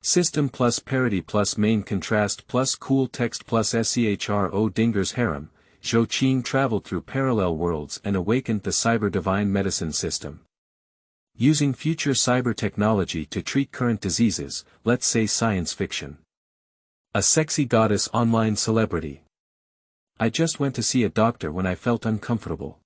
System+parody+main contrast+cool text+Schro Dinger's harem, Zhou Qing traveled through parallel worlds and awakened the cyber-divine medicine system. Using future cyber technology to treat current diseases, let's say science fiction. A sexy goddess online celebrity. I just went to see a doctor when I felt uncomfortable.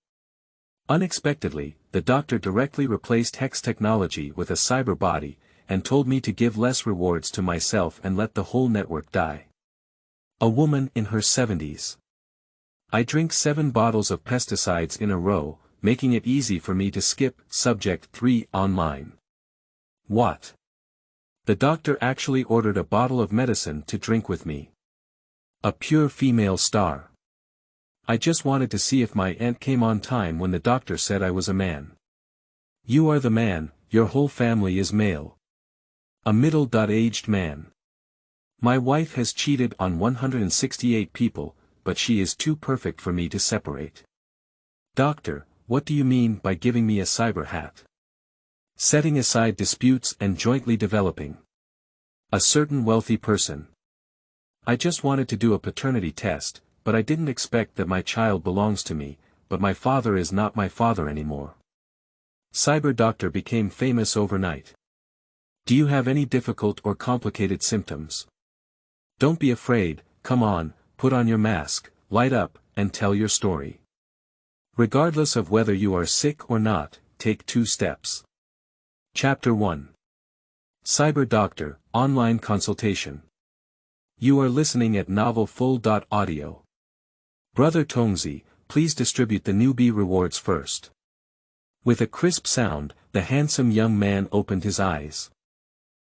Unexpectedly, the doctor directly replaced Hex Technology with a cyber body, and told me to give less rewards to myself and let the whole network die. A woman in her 70s. I drink 7 bottles of pesticides in a row, making it easy for me to skip subject 3 online. What? The doctor actually ordered a bottle of medicine to drink with me. A pure female star. I just wanted to see if my aunt came on time when the doctor said I was a man. You are the man, your whole family is male. A middle-aged man. My wife has cheated on 168 people, but she is too perfect for me to separate. Doctor, what do you mean by giving me a cyber hat? Setting aside disputes and jointly developing. A certain wealthy person. I just wanted to do a paternity test, but I didn't expect that my child belongs to me, but my father is not my father anymore. Cyber doctor became famous overnight. Do you have any difficult or complicated symptoms? Don't be afraid, come on, put on your mask, light up, and tell your story. Regardless of whether you are sick or not, take 2 steps. Chapter 1. Cyber Doctor, Online Consultation. You are listening at novelfull.audio. Brother Tongzi, please distribute the newbie rewards first. With a crisp sound, the handsome young man opened his eyes.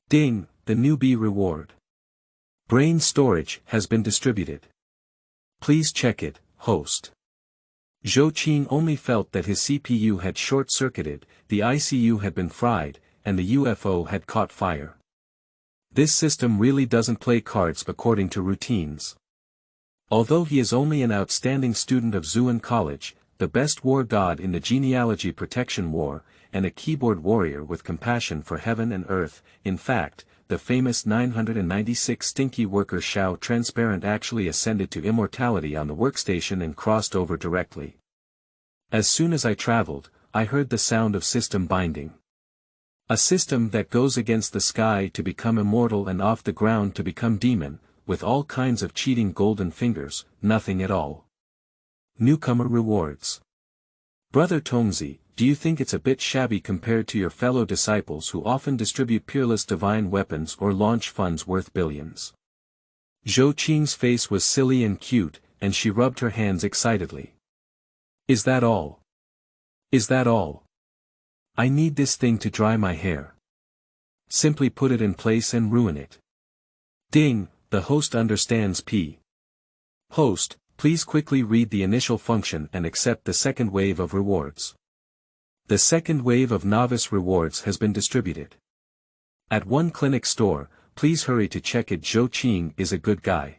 Ding, the newbie reward. Brain storage has been distributed. Please check it, host. Zhou Qing only felt that his CPU had short-circuited, the ICU had been fried, and the UFO had caught fire. This system really doesn't play cards according to routines. Although he is only an outstanding student of Zhuan College, the best war god in the genealogy protection war, and a keyboard warrior with compassion for heaven and earth, in fact, the famous 996 stinky worker Shao Transparent actually ascended to immortality on the workstation and crossed over directly. As soon as I traveled, I heard the sound of system binding. A system that goes against the sky to become immortal and off the ground to become demon, with all kinds of cheating golden fingers, nothing at all. Newcomer rewards. Brother Tongzi, do you think it's a bit shabby compared to your fellow disciples who often distribute peerless divine weapons or launch funds worth billions? Zhou Qing's face was silly and cute, and she rubbed her hands excitedly. Is that all? Is that all? I need this thing to dry my hair. Simply put it in place and ruin it. Ding, the host understands P. Host, please quickly read the initial function and accept the second wave of rewards. The second wave of novice rewards has been distributed. At one clinic store, please hurry to check it. Zhou Qing is a good guy.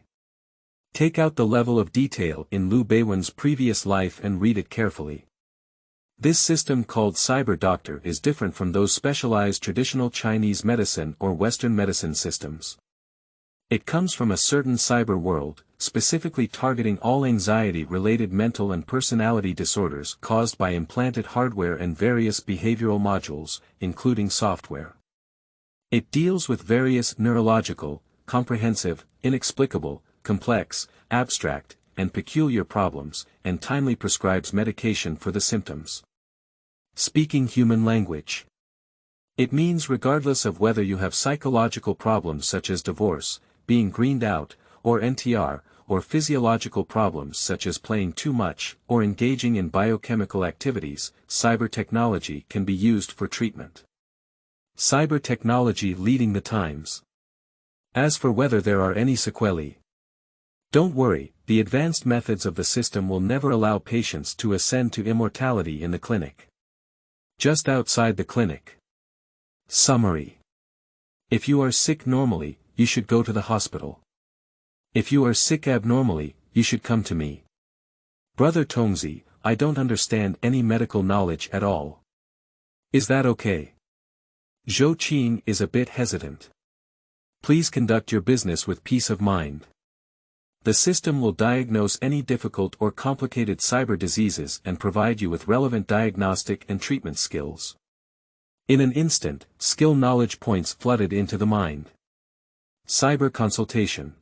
Take out the level of detail in Liu Beiwen's previous life and read it carefully. This system called Cyber Doctor is different from those specialized traditional Chinese medicine or Western medicine systems. It comes from a certain cyber world, specifically targeting all anxiety-related mental and personality disorders caused by implanted hardware and various behavioral modules, including software. It deals with various neurological, comprehensive, inexplicable, complex, abstract, and peculiar problems, and timely prescribes medication for the symptoms. Speaking human language. It means regardless of whether you have psychological problems such as divorce, being greened out, or NTR, or physiological problems such as playing too much, or engaging in biochemical activities, cyber technology can be used for treatment. Cyber technology leading the times. As for whether there are any sequelae, don't worry, the advanced methods of the system will never allow patients to ascend to immortality in the clinic. Just outside the clinic. Summary. If you are sick normally, you should go to the hospital. If you are sick abnormally, you should come to me. Brother Tongzi, I don't understand any medical knowledge at all. Is that okay? Zhou Qing is a bit hesitant. Please conduct your business with peace of mind. The system will diagnose any difficult or complicated cyber diseases and provide you with relevant diagnostic and treatment skills. In an instant, skill knowledge points flooded into the mind. Cyber consultation.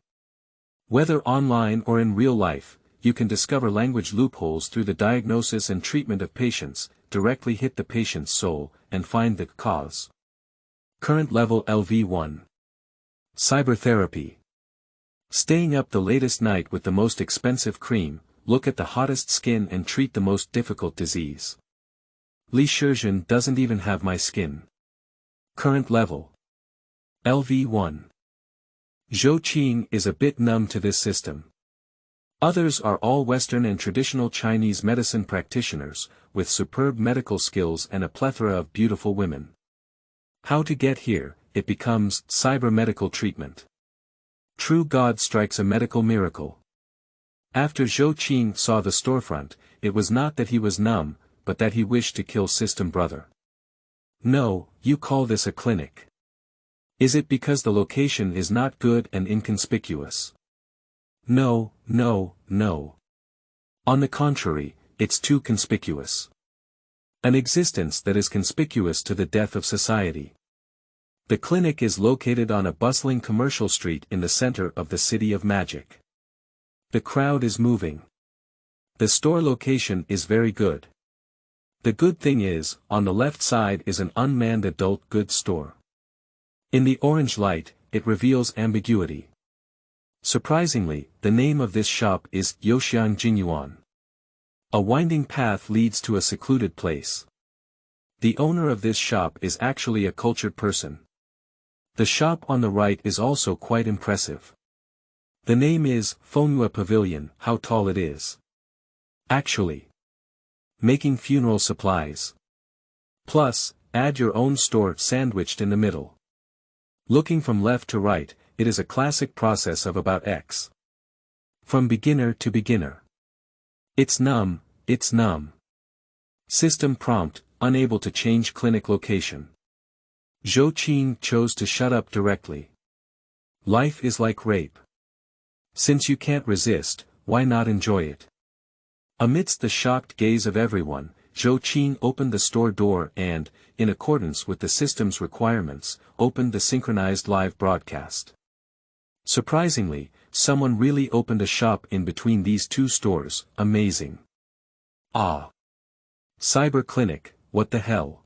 Whether online or in real life, you can discover language loopholes through the diagnosis and treatment of patients, directly hit the patient's soul, and find the cause. Current level LV1. Cyber therapy. Staying up the latest night with the most expensive cream, look at the hottest skin and treat the most difficult disease. Li Shizhen doesn't even have my skin. Current level LV1. Zhou Qing is a bit numb to this system. Others are all Western and traditional Chinese medicine practitioners, with superb medical skills and a plethora of beautiful women. How to get here? It becomes cyber medical treatment. True God strikes a medical miracle. After Zhou Qing saw the storefront, it was not that he was numb, but that he wished to kill System Brother. No, you call this a clinic. Is it because the location is not good and inconspicuous? No, no, no. On the contrary, it's too conspicuous. An existence that is conspicuous to the death of society. The clinic is located on a bustling commercial street in the center of the City of Magic. The crowd is moving. The store location is very good. The good thing is, on the left side is an unmanned adult goods store. In the orange light, it reveals ambiguity. Surprisingly, the name of this shop is Youxiang Jinyuan. A winding path leads to a secluded place. The owner of this shop is actually a cultured person. The shop on the right is also quite impressive. The name is Fenghua Pavilion. How tall it is. Actually. Making funeral supplies. Plus, add your own store sandwiched in the middle. Looking from left to right, it is a classic process of about X. From beginner to beginner. It's numb, it's numb. System prompt, unable to change clinic location. Zhou Qing chose to shut up directly. Life is like rape. Since you can't resist, why not enjoy it? Amidst the shocked gaze of everyone, Zhou Qing opened the store door and, in accordance with the system's requirements, opened the synchronized live broadcast. Surprisingly, someone really opened a shop in between these two stores. Amazing. Ah. Cyber clinic, what the hell?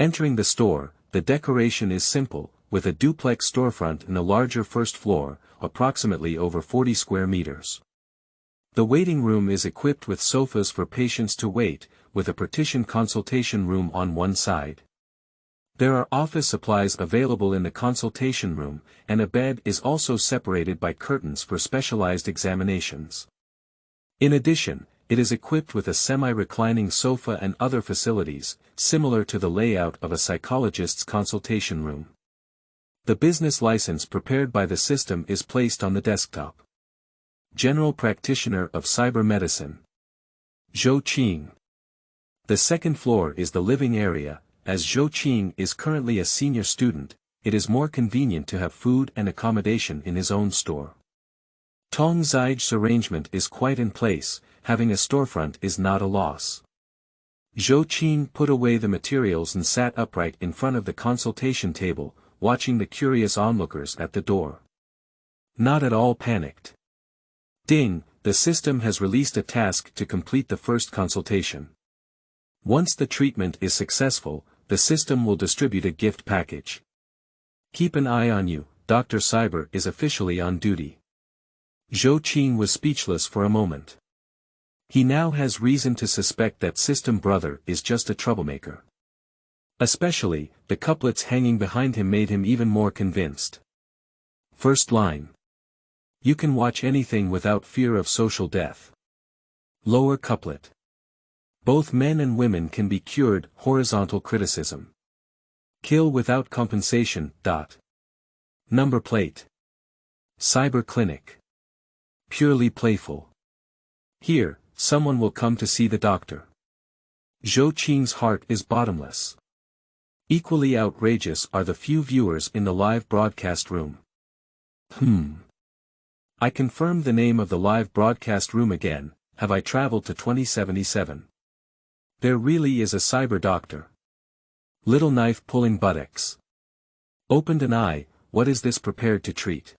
Entering the store, the decoration is simple, with a duplex storefront and a larger first floor, approximately over 40 square meters. The waiting room is equipped with sofas for patients to wait, with a partitioned consultation room on one side. There are office supplies available in the consultation room, and a bed is also separated by curtains for specialized examinations. In addition, it is equipped with a semi-reclining sofa and other facilities, similar to the layout of a psychologist's consultation room. The business license prepared by the system is placed on the desktop. General Practitioner of Cyber Medicine. Zhou Qing. The second floor is the living area. As Zhou Qing is currently a senior student, it is more convenient to have food and accommodation in his own store. Tong Zai's arrangement is quite in place, having a storefront is not a loss. Zhou Qing put away the materials and sat upright in front of the consultation table, watching the curious onlookers at the door. Not at all panicked. Ding, the system has released a task to complete the first consultation. Once the treatment is successful, the system will distribute a gift package. Keep an eye on you, Dr. Cyber is officially on duty. Zhou Qing was speechless for a moment. He now has reason to suspect that System Brother is just a troublemaker. Especially, the couplets hanging behind him made him even more convinced. First line. You can watch anything without fear of social death. Lower couplet. Both men and women can be cured. Horizontal criticism. Kill without compensation. Number plate. Cyber clinic. Purely playful. Here, someone will come to see the doctor. Zhou Qing's heart is bottomless. Equally outrageous are the few viewers in the live broadcast room. I confirmed the name of the live broadcast room again. Have I traveled to 2077? There really is a cyber doctor. Little knife pulling buttocks. Opened an eye, what is this prepared to treat?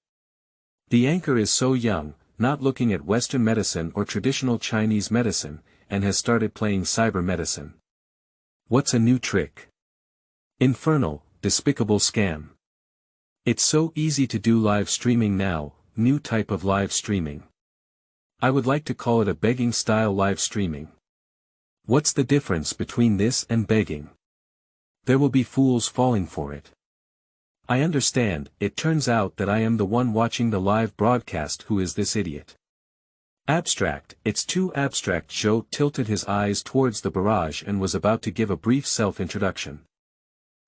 The anchor is so young, not looking at Western medicine or traditional Chinese medicine, and has started playing cyber medicine. What's a new trick? Infernal, despicable scam. It's so easy to do live streaming now, new type of live streaming. I would like to call it a begging style live streaming. What's the difference between this and begging? There will be fools falling for it. I understand, it turns out that I am the one watching the live broadcast who is this idiot. Abstract, it's too abstract. Zhou tilted his eyes towards the barrage and was about to give a brief self-introduction.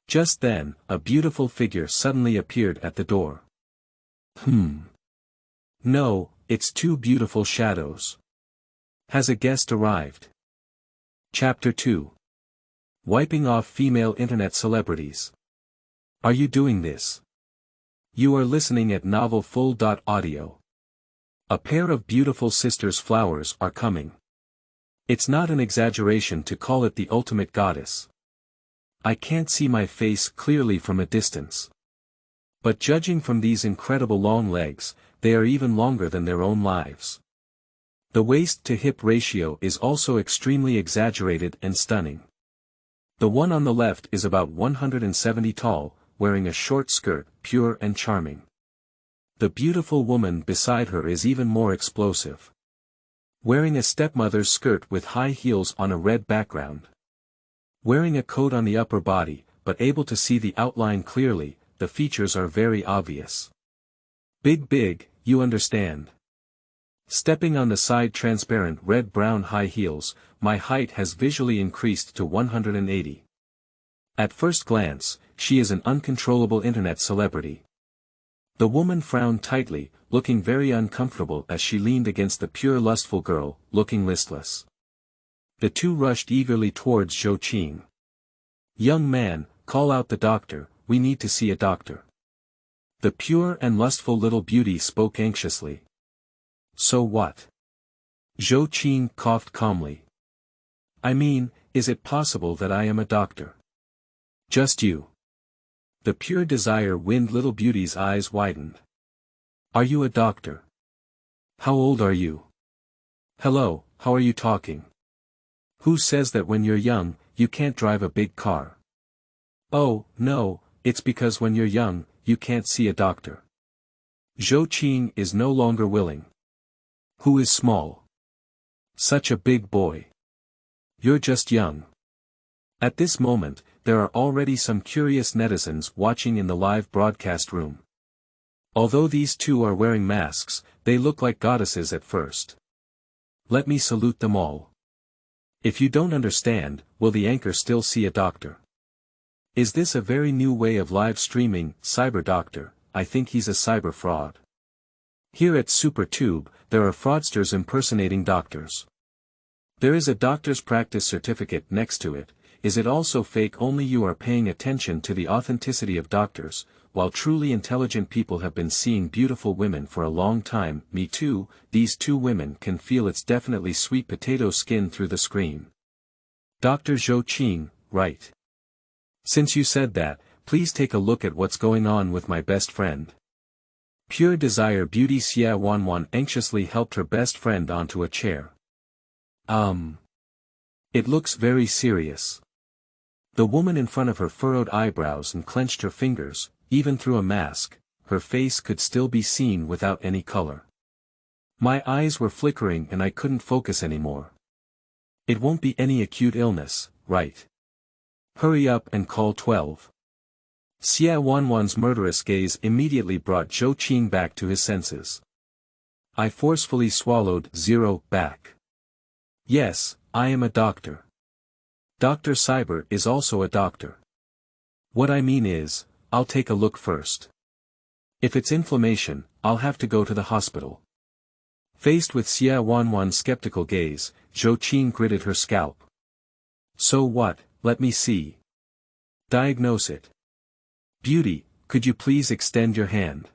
Just then, a beautiful figure suddenly appeared at the door. No, it's two beautiful shadows. Has a guest arrived? Chapter 2. Wiping off female internet celebrities. Are you doing this? You are listening at novelfull.audio. A pair of beautiful sisters flowers are coming. It's not an exaggeration to call it the ultimate goddess. I can't see my face clearly from a distance. But judging from these incredible long legs, they are even longer than their own lives. The waist-to-hip ratio is also extremely exaggerated and stunning. The one on the left is about 170 tall, wearing a short skirt, pure and charming. The beautiful woman beside her is even more explosive. Wearing a stepmother's skirt with high heels on a red background. Wearing a coat on the upper body, but able to see the outline clearly, the features are very obvious. Big, you understand. Stepping on the side transparent red-brown high heels, my height has visually increased to 180. At first glance, she is an uncontrollable internet celebrity. The woman frowned tightly, looking very uncomfortable as she leaned against the pure lustful girl, looking listless. The two rushed eagerly towards Zhou Qing. Young man, call out the doctor, we need to see a doctor. The pure and lustful little beauty spoke anxiously. So what? Zhou Qing coughed calmly. I mean, is it possible that I am a doctor? Just you. The pure desire-wind little beauty's eyes widened. Are you a doctor? How old are you? Hello, how are you talking? Who says that when you're young, you can't drive a big car? Oh, no, it's because when you're young, you can't see a doctor. Zhou Qing is no longer willing. Who is small? Such a big boy. You're just young. At this moment, there are already some curious netizens watching in the live broadcast room. Although these two are wearing masks, they look like goddesses at first. Let me salute them all. If you don't understand, will the anchor still see a doctor? Is this a very new way of live streaming? Cyber doctor, I think he's a cyber fraud. Here at SuperTube, there are fraudsters impersonating doctors. There is a doctor's practice certificate next to it. Is it also fake? Only you are paying attention to the authenticity of doctors, while truly intelligent people have been seeing beautiful women for a long time. Me too, these two women can feel it's definitely sweet potato skin through the screen. Dr. Zhou Qing, right. Since you said that, please take a look at what's going on with my best friend. Pure desire beauty Xia Wanwan anxiously helped her best friend onto a chair. It looks very serious. The woman in front of her furrowed eyebrows and clenched her fingers, even through a mask, her face could still be seen without any color. My eyes were flickering and I couldn't focus anymore. It won't be any acute illness, right? Hurry up and call 12. Xia Wanwan's murderous gaze immediately brought Zhou Qing back to his senses. I forcefully swallowed 0 back. Yes, I am a doctor. Dr. Cyber is also a doctor. What I mean is, I'll take a look first. If it's inflammation, I'll have to go to the hospital. Faced with Xia Wanwan's skeptical gaze, Zhou Qing gritted her scalp. So what, let me see. Diagnose it. Beauty, could you please extend your hand?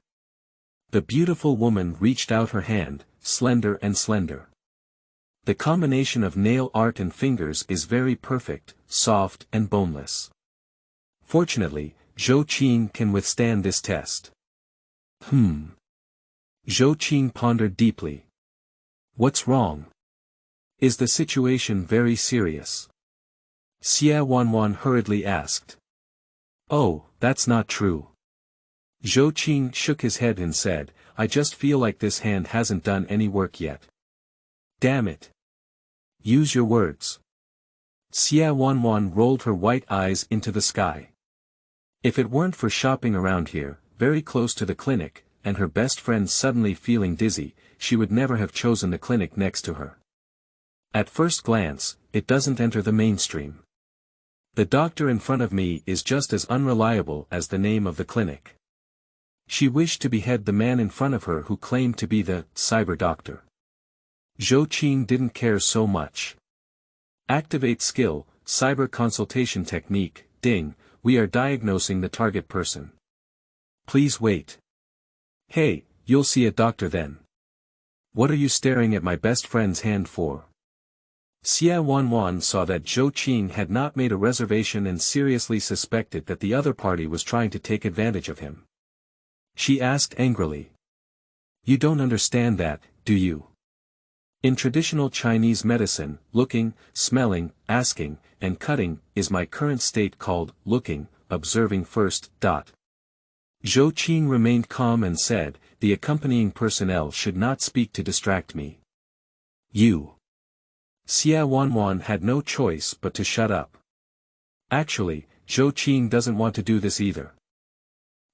The beautiful woman reached out her hand, slender and slender. The combination of nail art and fingers is very perfect, soft and boneless. Fortunately, Zhou Qing can withstand this test. Zhou Qing pondered deeply. What's wrong? Is the situation very serious? Xia Wanwan hurriedly asked. Oh, that's not true. Zhou Qing shook his head and said, I just feel like this hand hasn't done any work yet. Damn it. Use your words. Xia Wanwan rolled her white eyes into the sky. If it weren't for shopping around here, very close to the clinic, and her best friend suddenly feeling dizzy, she would never have chosen the clinic next to her. At first glance, it doesn't enter the mainstream. The doctor in front of me is just as unreliable as the name of the clinic. She wished to behead the man in front of her who claimed to be the cyber doctor. Zhou Qing didn't care so much. Activate skill, cyber consultation technique, ding, we are diagnosing the target person. Please wait. Hey, you'll see a doctor then. What are you staring at my best friend's hand for? Xia Wanwan saw that Zhou Qing had not made a reservation and seriously suspected that the other party was trying to take advantage of him. She asked angrily. You don't understand that, do you? In traditional Chinese medicine, looking, smelling, asking, and cutting is my current state called looking, observing first. Zhou Qing remained calm and said, the accompanying personnel should not speak to distract me. You. Xia Wanwan had no choice but to shut up. Actually, Zhou Qing doesn't want to do this either.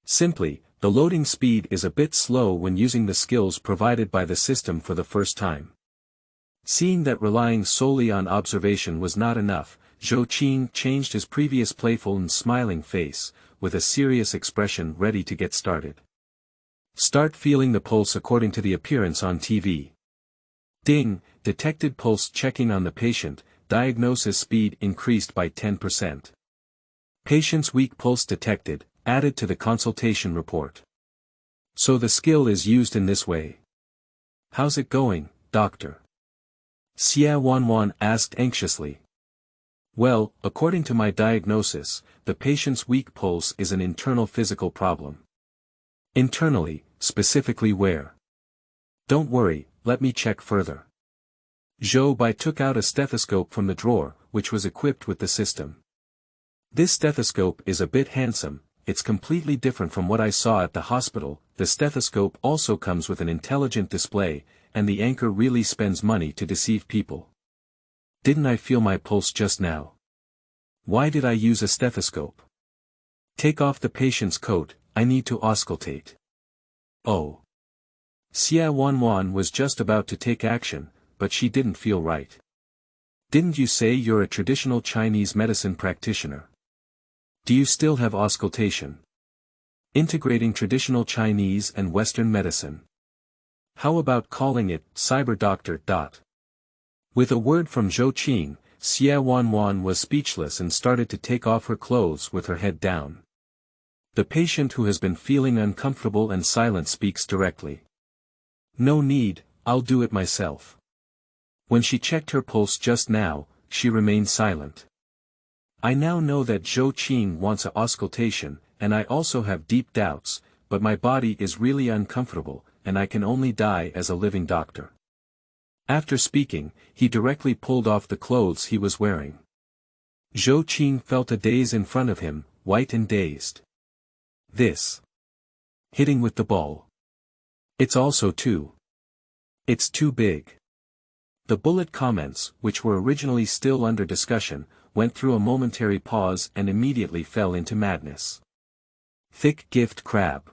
Simply, the loading speed is a bit slow when using the skills provided by the system for the first time. Seeing that relying solely on observation was not enough, Zhou Qing changed his previous playful and smiling face, with a serious expression ready to get started. Start feeling the pulse according to the appearance on TV. Ding, detected pulse checking on the patient, diagnosis speed increased by 10%. Patient's weak pulse detected, added to the consultation report. So the skill is used in this way. How's it going, doctor? Xia Wanwan asked anxiously. Well, according to my diagnosis, the patient's weak pulse is an internal physical problem. Internally, specifically where? Don't worry, let me check further. Zhou Bai took out a stethoscope from the drawer, which was equipped with the system. This stethoscope is a bit handsome, it's completely different from what I saw at the hospital. The stethoscope also comes with an intelligent display, and the anchor really spends money to deceive people. Didn't I feel my pulse just now? Why did I use a stethoscope? Take off the patient's coat, I need to auscultate. Oh. Xia Wanwan was just about to take action, but she didn't feel right. Didn't you say you're a traditional Chinese medicine practitioner? Do you still have auscultation? Integrating traditional Chinese and Western medicine. How about calling it cyber doctor? With a word from Zhou Qing, Xia Wanwan was speechless and started to take off her clothes with her head down. The patient who has been feeling uncomfortable and silent speaks directly. No need, I'll do it myself. When she checked her pulse just now, she remained silent. I now know that Zhou Qing wants a auscultation, and I also have deep doubts, but my body is really uncomfortable, and I can only die as a living doctor. After speaking, he directly pulled off the clothes he was wearing. Zhou Qing felt a daze in front of him, white and dazed. This. Hitting with the ball. It's also too. It's too big. The bullet comments, which were originally still under discussion, went through a momentary pause and immediately fell into madness. Thick gift crab.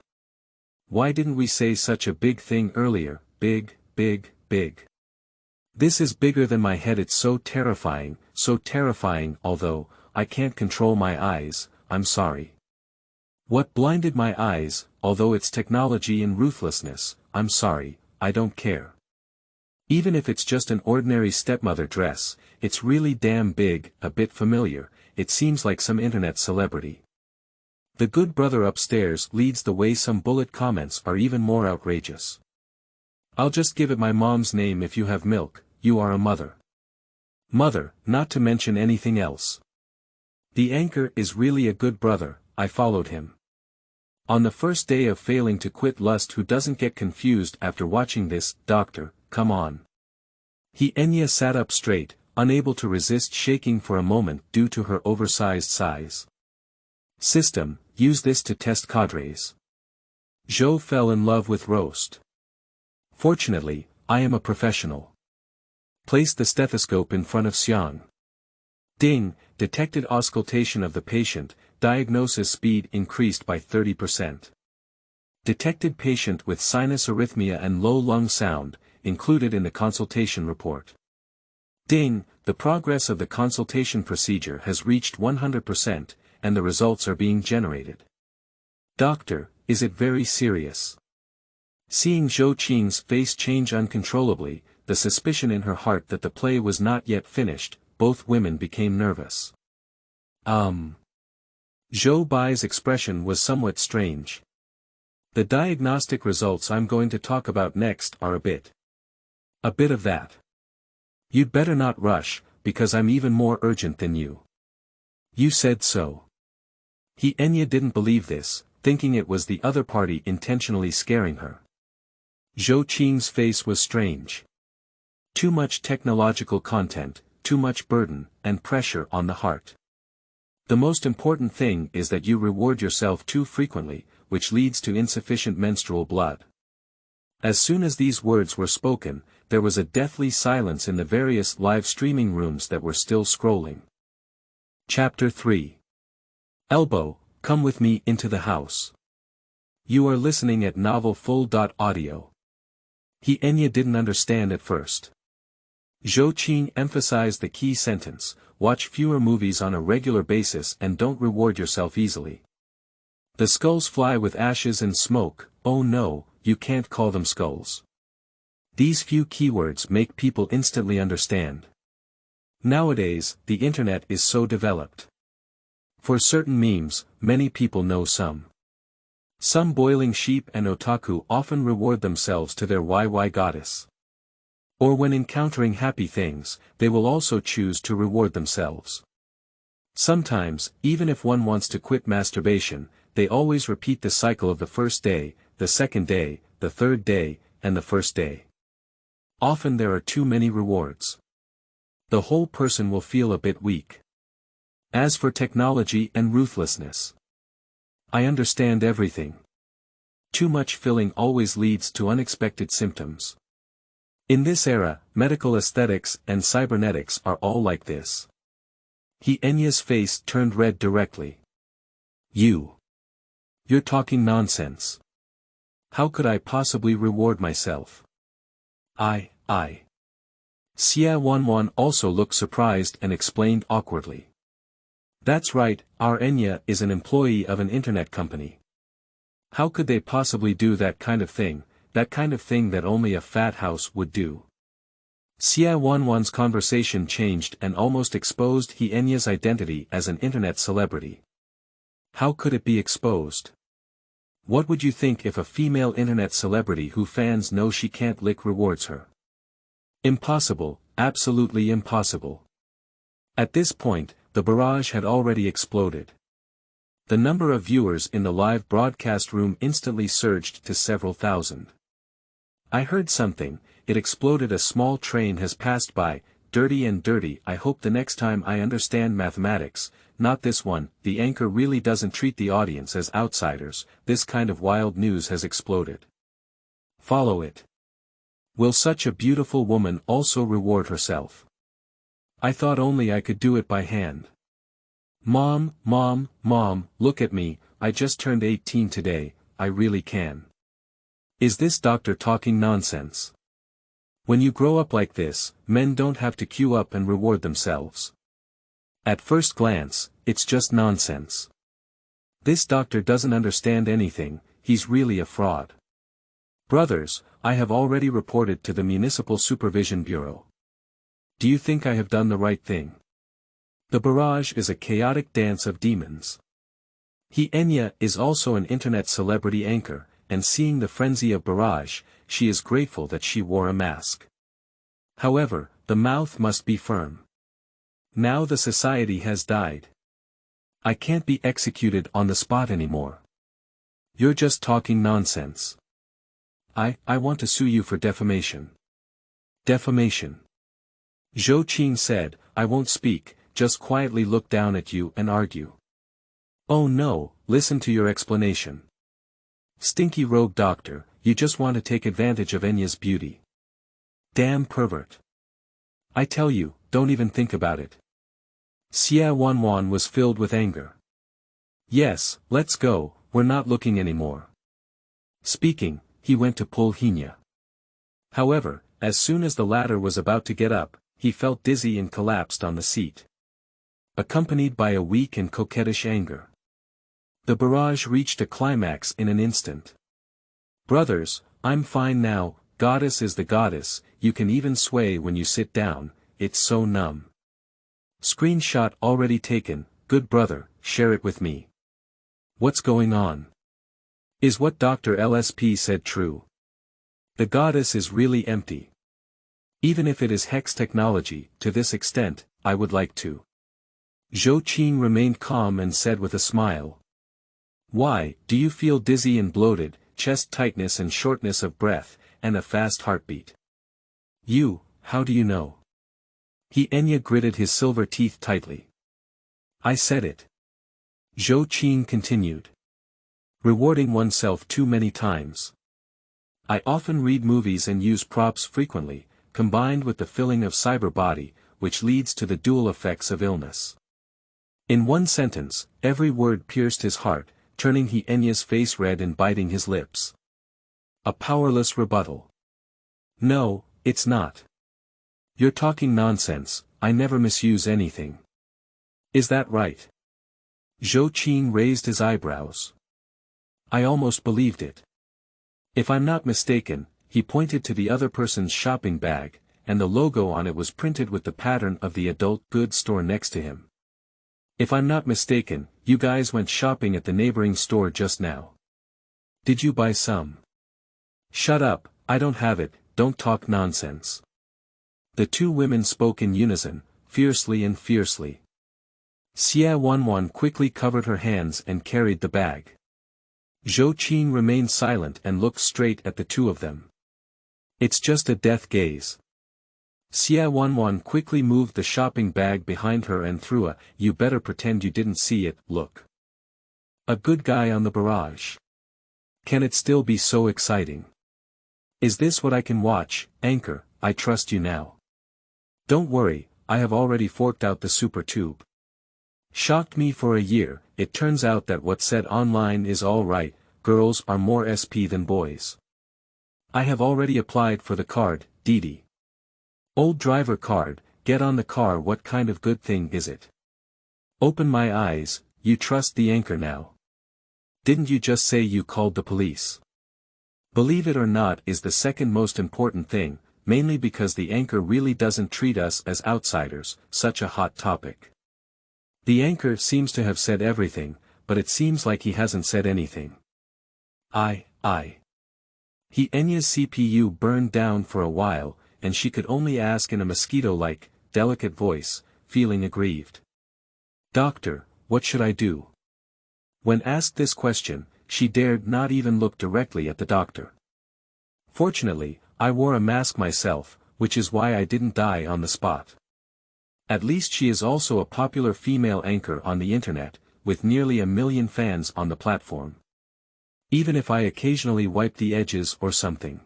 Why didn't we say such a big thing earlier? Big, big, big. This is bigger than my head. It's so terrifying, although, I can't control my eyes, I'm sorry. What blinded my eyes, although it's technology and ruthlessness, I'm sorry, I don't care. Even if it's just an ordinary stepmother dress, it's really damn big, a bit familiar, it seems like some internet celebrity. The good brother upstairs leads the way. Some bullet comments are even more outrageous. I'll just give it my mom's name. If you have milk, you are a mother. Mother, not to mention anything else. The anchor is really a good brother, I followed him. On the first day of failing to quit lust, who doesn't get confused after watching this? Doctor, come on. Enya sat up straight, unable to resist shaking for a moment due to her oversized size. System, use this to test cadres. Zhou fell in love with roast. Fortunately, I am a professional. Place the stethoscope in front of Xiang. Ding, detected auscultation of the patient, diagnosis speed increased by 30%. Detected patient with sinus arrhythmia and low lung sound, included in the consultation report. Ding, the progress of the consultation procedure has reached 100%, and the results are being generated. Doctor, is it very serious? Seeing Zhou Qing's face change uncontrollably, the suspicion in her heart that the play was not yet finished, both women became nervous. Zhou Bai's expression was somewhat strange. The diagnostic results I'm going to talk about next are a bit of that. You'd better not rush, because I'm even more urgent than you. You said so. Enya didn't believe this, thinking it was the other party intentionally scaring her. Zhou Qing's face was strange. Too much technological content, too much burden, and pressure on the heart. The most important thing is that you reward yourself too frequently, which leads to insufficient menstrual blood. As soon as these words were spoken, there was a deathly silence in the various live streaming rooms that were still scrolling. Chapter 3. Elbow, come with me into the house. You are listening at novel full.audio. Enya didn't understand at first. Zhou Qing emphasized the key sentence: watch fewer movies on a regular basis and don't reward yourself easily. The skulls fly with ashes and smoke. Oh no, you can't call them skulls. These few keywords make people instantly understand. Nowadays, the internet is so developed. For certain memes, many people know some. Some boiling sheep and otaku often reward themselves to their YY goddess. Or when encountering happy things, they will also choose to reward themselves. Sometimes, even if one wants to quit masturbation, they always repeat the cycle of the first day, the second day, the third day, and the first day. Often there are too many rewards. The whole person will feel a bit weak. As for technology and ruthlessness, I understand everything. Too much filling always leads to unexpected symptoms. In this era, medical aesthetics and cybernetics are all like this. Enya's face turned red directly. You're talking nonsense. How could I possibly reward myself? Xia Wanwan also looked surprised and explained awkwardly. That's right, our Enya is an employee of an internet company. How could they possibly do that kind of thing that only a fat house would do? Xia Wanwan's conversation changed and almost exposed Enya's identity as an internet celebrity. How could it be exposed? What would you think if a female internet celebrity who fans know she can't lick rewards her? Impossible, absolutely impossible. At this point, the barrage had already exploded. The number of viewers in the live broadcast room instantly surged to several thousand. I heard something, it exploded. A small train has passed by, dirty and dirty. I hope the next time I understand mathematics, not this one. The anchor really doesn't treat the audience as outsiders. This kind of wild news has exploded. Follow it. Will such a beautiful woman also reward herself? I thought only I could do it by hand. Mom, look at me, I just turned 18 today, I really can. Is this doctor talking nonsense? When you grow up like this, men don't have to queue up and reward themselves. At first glance, it's just nonsense. This doctor doesn't understand anything, he's really a fraud. Brothers, I have already reported to the Municipal Supervision Bureau. Do you think I have done the right thing? The barrage is a chaotic dance of demons. Enya is also an internet celebrity anchor, and seeing the frenzy of barrage, she is grateful that she wore a mask. However, the mouth must be firm. Now the society has died. I can't be executed on the spot anymore. You're just talking nonsense. I want to sue you for defamation. Defamation. Zhou Qing said, I won't speak, just quietly look down at you and argue. Oh no, listen to your explanation. Stinky rogue doctor, you just want to take advantage of Enya's beauty. Damn pervert. I tell you, don't even think about it. Xia Wanwan was filled with anger. Yes, let's go, we're not looking anymore. Speaking, he went to pull Enya. However, as soon as the latter was about to get up, he felt dizzy and collapsed on the seat. Accompanied by a weak and coquettish anger. The barrage reached a climax in an instant. Brothers, I'm fine now, goddess is the goddess, you can even sway when you sit down, it's so numb. Screenshot already taken, good brother, share it with me. What's going on? Is what Dr. LSP said true? The goddess is really empty. Even if it is Hex Technology, to this extent, I would like to. Zhou Qing remained calm and said with a smile. Why, do you feel dizzy and bloated, chest tightness and shortness of breath, and a fast heartbeat? You, how do you know? Enya gritted his silver teeth tightly. I said it. Zhou Qing continued. Rewarding oneself too many times. I often read movies and use props frequently, combined with the filling of cyber body, which leads to the dual effects of illness. In one sentence, every word pierced his heart, turning Enya's face red and biting his lips. A powerless rebuttal. No, it's not. You're talking nonsense, I never misuse anything. Is that right? Zhou Qing raised his eyebrows. I almost believed it. If I'm not mistaken, he pointed to the other person's shopping bag, and the logo on it was printed with the pattern of the adult goods store next to him. If I'm not mistaken, you guys went shopping at the neighboring store just now. Did you buy some? Shut up, I don't have it, don't talk nonsense. The two women spoke in unison, fiercely and fiercely. Xia Wanwan quickly covered her hands and carried the bag. Zhou Qing remained silent and looked straight at the two of them. It's just a death gaze. Xia Wanwan quickly moved the shopping bag behind her and threw a, you better pretend you didn't see it, look. A good guy on the barrage. Can it still be so exciting? Is this what I can watch, anchor, I trust you now. Don't worry, I have already forked out the super tube. Shocked me for a year, it turns out that what's said online is all right, girls are more SP than boys. I have already applied for the card, Didi. Old driver card, get on the car, what kind of good thing is it? Open my eyes, you trust the anchor now. Didn't you just say you called the police? Believe it or not is the second most important thing, mainly because the anchor really doesn't treat us as outsiders, such a hot topic. The anchor seems to have said everything, but it seems like he hasn't said anything. Enya's CPU burned down for a while, and she could only ask in a mosquito-like, delicate voice, feeling aggrieved. Doctor, what should I do? When asked this question, she dared not even look directly at the doctor. Fortunately, I wore a mask myself, which is why I didn't die on the spot. At least she is also a popular female anchor on the internet, with nearly 1 million fans on the platform. Even if I occasionally wipe the edges or something.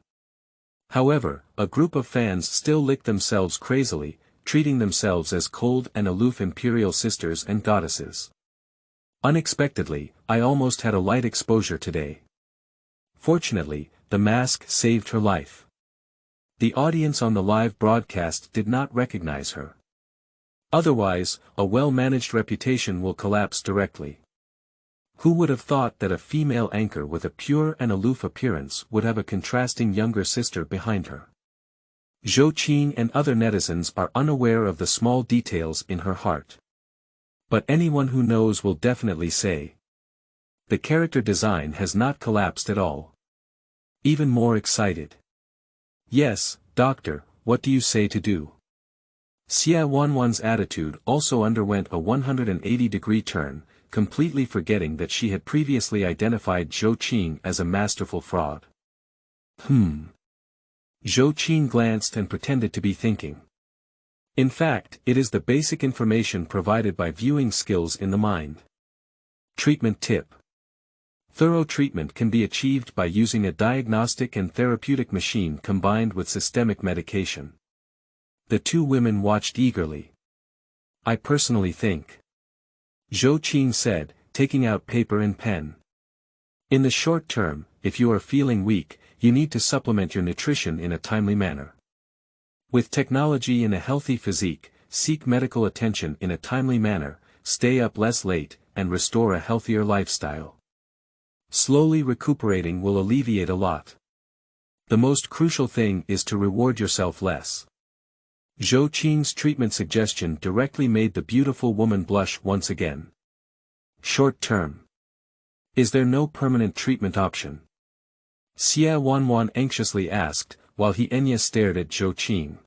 However, a group of fans still lick themselves crazily, treating themselves as cold and aloof imperial sisters and goddesses. Unexpectedly, I almost had a light exposure today. Fortunately, the mask saved her life. The audience on the live broadcast did not recognize her. Otherwise, a well-managed reputation will collapse directly. Who would have thought that a female anchor with a pure and aloof appearance would have a contrasting younger sister behind her? Zhou Qing and other netizens are unaware of the small details in her heart. But anyone who knows will definitely say. The character design has not collapsed at all. Even more excited. Yes, doctor, what do you say to do? Xia Wanwan's attitude also underwent a 180-degree turn, completely forgetting that she had previously identified Zhou Qing as a masterful fraud. Zhou Qing glanced and pretended to be thinking. In fact, it is the basic information provided by viewing skills in the mind. Treatment tip. Thorough treatment can be achieved by using a diagnostic and therapeutic machine combined with systemic medication. The two women watched eagerly. I personally think. Zhou Qing said, taking out paper and pen. In the short term, if you are feeling weak, you need to supplement your nutrition in a timely manner. With technology and a healthy physique, seek medical attention in a timely manner, stay up less late, and restore a healthier lifestyle. Slowly recuperating will alleviate a lot. The most crucial thing is to reward yourself less. Zhou Qing's treatment suggestion directly made the beautiful woman blush once again. Short term. Is there no permanent treatment option? Xia Wanwan anxiously asked, while Enya stared at Zhou Qing.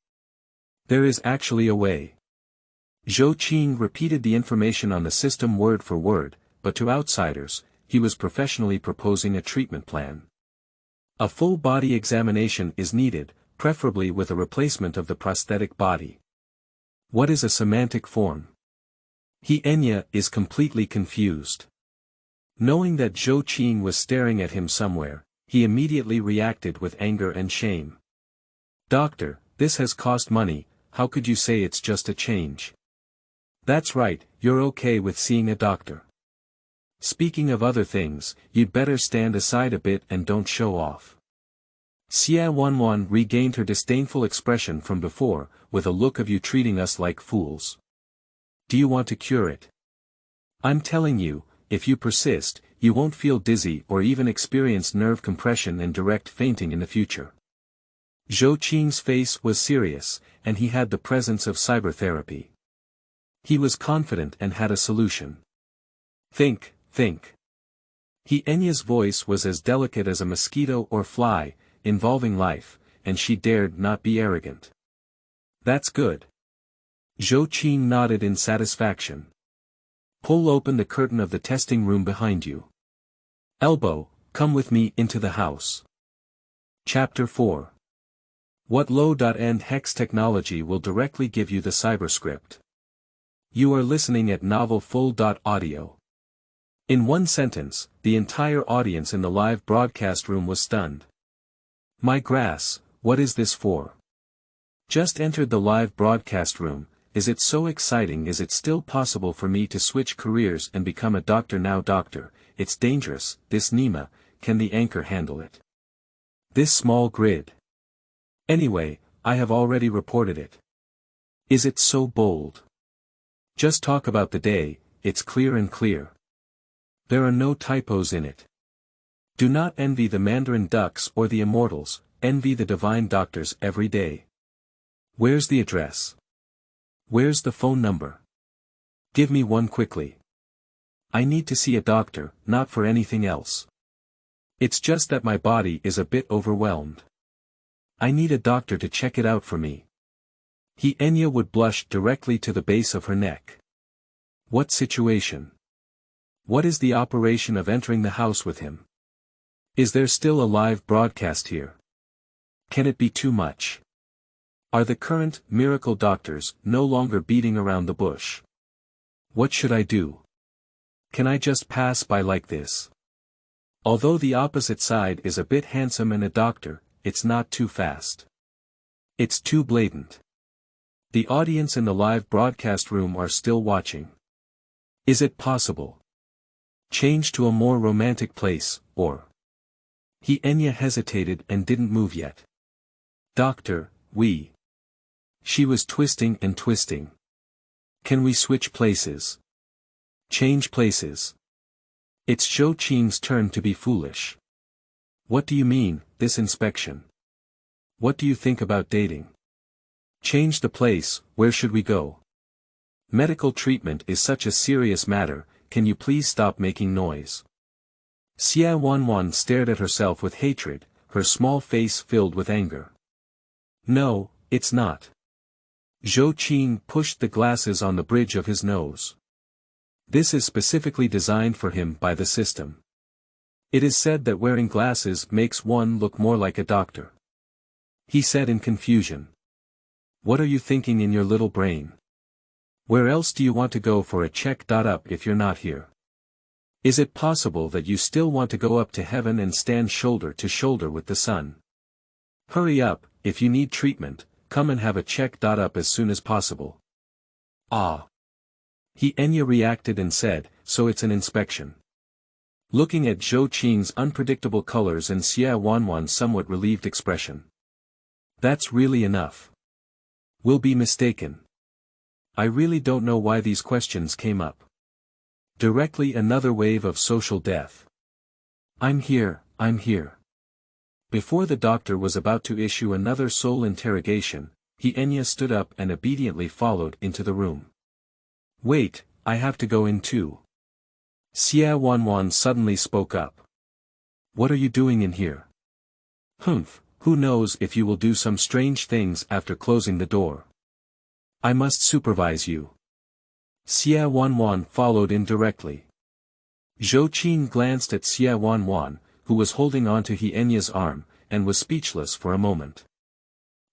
There is actually a way. Zhou Qing repeated the information on the system word for word, but to outsiders, he was professionally proposing a treatment plan. A full body examination is needed, preferably with a replacement of the prosthetic body. What is a semantic form? Enya is completely confused. Knowing that Zhou Qing was staring at him somewhere, he immediately reacted with anger and shame. Doctor, this has cost money, how could you say it's just a change? That's right, you're okay with seeing a doctor. Speaking of other things, you'd better stand aside a bit and don't show off. Xia Wanwan regained her disdainful expression from before, with a look of you treating us like fools. Do you want to cure it? I'm telling you, if you persist, you won't feel dizzy or even experience nerve compression and direct fainting in the future. Zhou Qing's face was serious, and he had the presence of cybertherapy. He was confident and had a solution. Think. Enya's voice was as delicate as a mosquito or fly, involving life, and she dared not be arrogant. That's good. Zhou Qing nodded in satisfaction. Pull open the curtain of the testing room behind you. Elbow, come with me into the house. Chapter 4. What low-end Hex Technology will directly give you the cyberscript. You are listening at Novel Full.audio. In one sentence, the entire audience in the live broadcast room was stunned. My grass, what is this for? Just entered the live broadcast room, is it so exciting? Is it still possible for me to switch careers and become a doctor now? Doctor, it's dangerous, this Nima, can the anchor handle it? This small grid. Anyway, I have already reported it. Is it so bold? Just talk about the day, it's clear and clear. There are no typos in it. Do not envy the Mandarin ducks or the immortals, envy the divine doctors every day. Where's the address? Where's the phone number? Give me one quickly. I need to see a doctor, not for anything else. It's just that my body is a bit overwhelmed. I need a doctor to check it out for me. Enya would blush directly to the base of her neck. What situation? What is the operation of entering the house with him? Is there still a live broadcast here? Can it be too much? Are the current miracle doctors no longer beating around the bush? What should I do? Can I just pass by like this? Although the opposite side is a bit handsome and a doctor, it's not too fast. It's too blatant. The audience in the live broadcast room are still watching. Is it possible? Change to a more romantic place, or? Enya hesitated and didn't move yet. Doctor, we. She was twisting and twisting. Can we switch places? Change places. It's Zhou Qing's turn to be foolish. What do you mean, this inspection? What do you think about dating? Change the place, where should we go? Medical treatment is such a serious matter, can you please stop making noise? Xia Wanwan stared at herself with hatred, her small face filled with anger. No, it's not. Zhou Qing pushed the glasses on the bridge of his nose. This is specifically designed for him by the system. It is said that wearing glasses makes one look more like a doctor. He said in confusion. What are you thinking in your little brain? Where else do you want to go for a check-up if you're not here? Is it possible that you still want to go up to heaven and stand shoulder to shoulder with the sun? Hurry up, if you need treatment, come and have a check-up as soon as possible. Ah. Enya reacted and said, so it's an inspection. Looking at Zhou Qing's unpredictable colors and Xia Wanwan's somewhat relieved expression. That's really enough. We'll be mistaken. I really don't know why these questions came up. Directly another wave of social death. I'm here. Before the doctor was about to issue another soul interrogation, Enya stood up and obediently followed into the room. Wait, I have to go in too. Xia Wanwan suddenly spoke up. What are you doing in here? Humph, who knows if you will do some strange things after closing the door. I must supervise you. Xia Wanwan followed in directly. Zhou Qing glanced at Xia Wanwan, who was holding on to Enya's arm, and was speechless for a moment.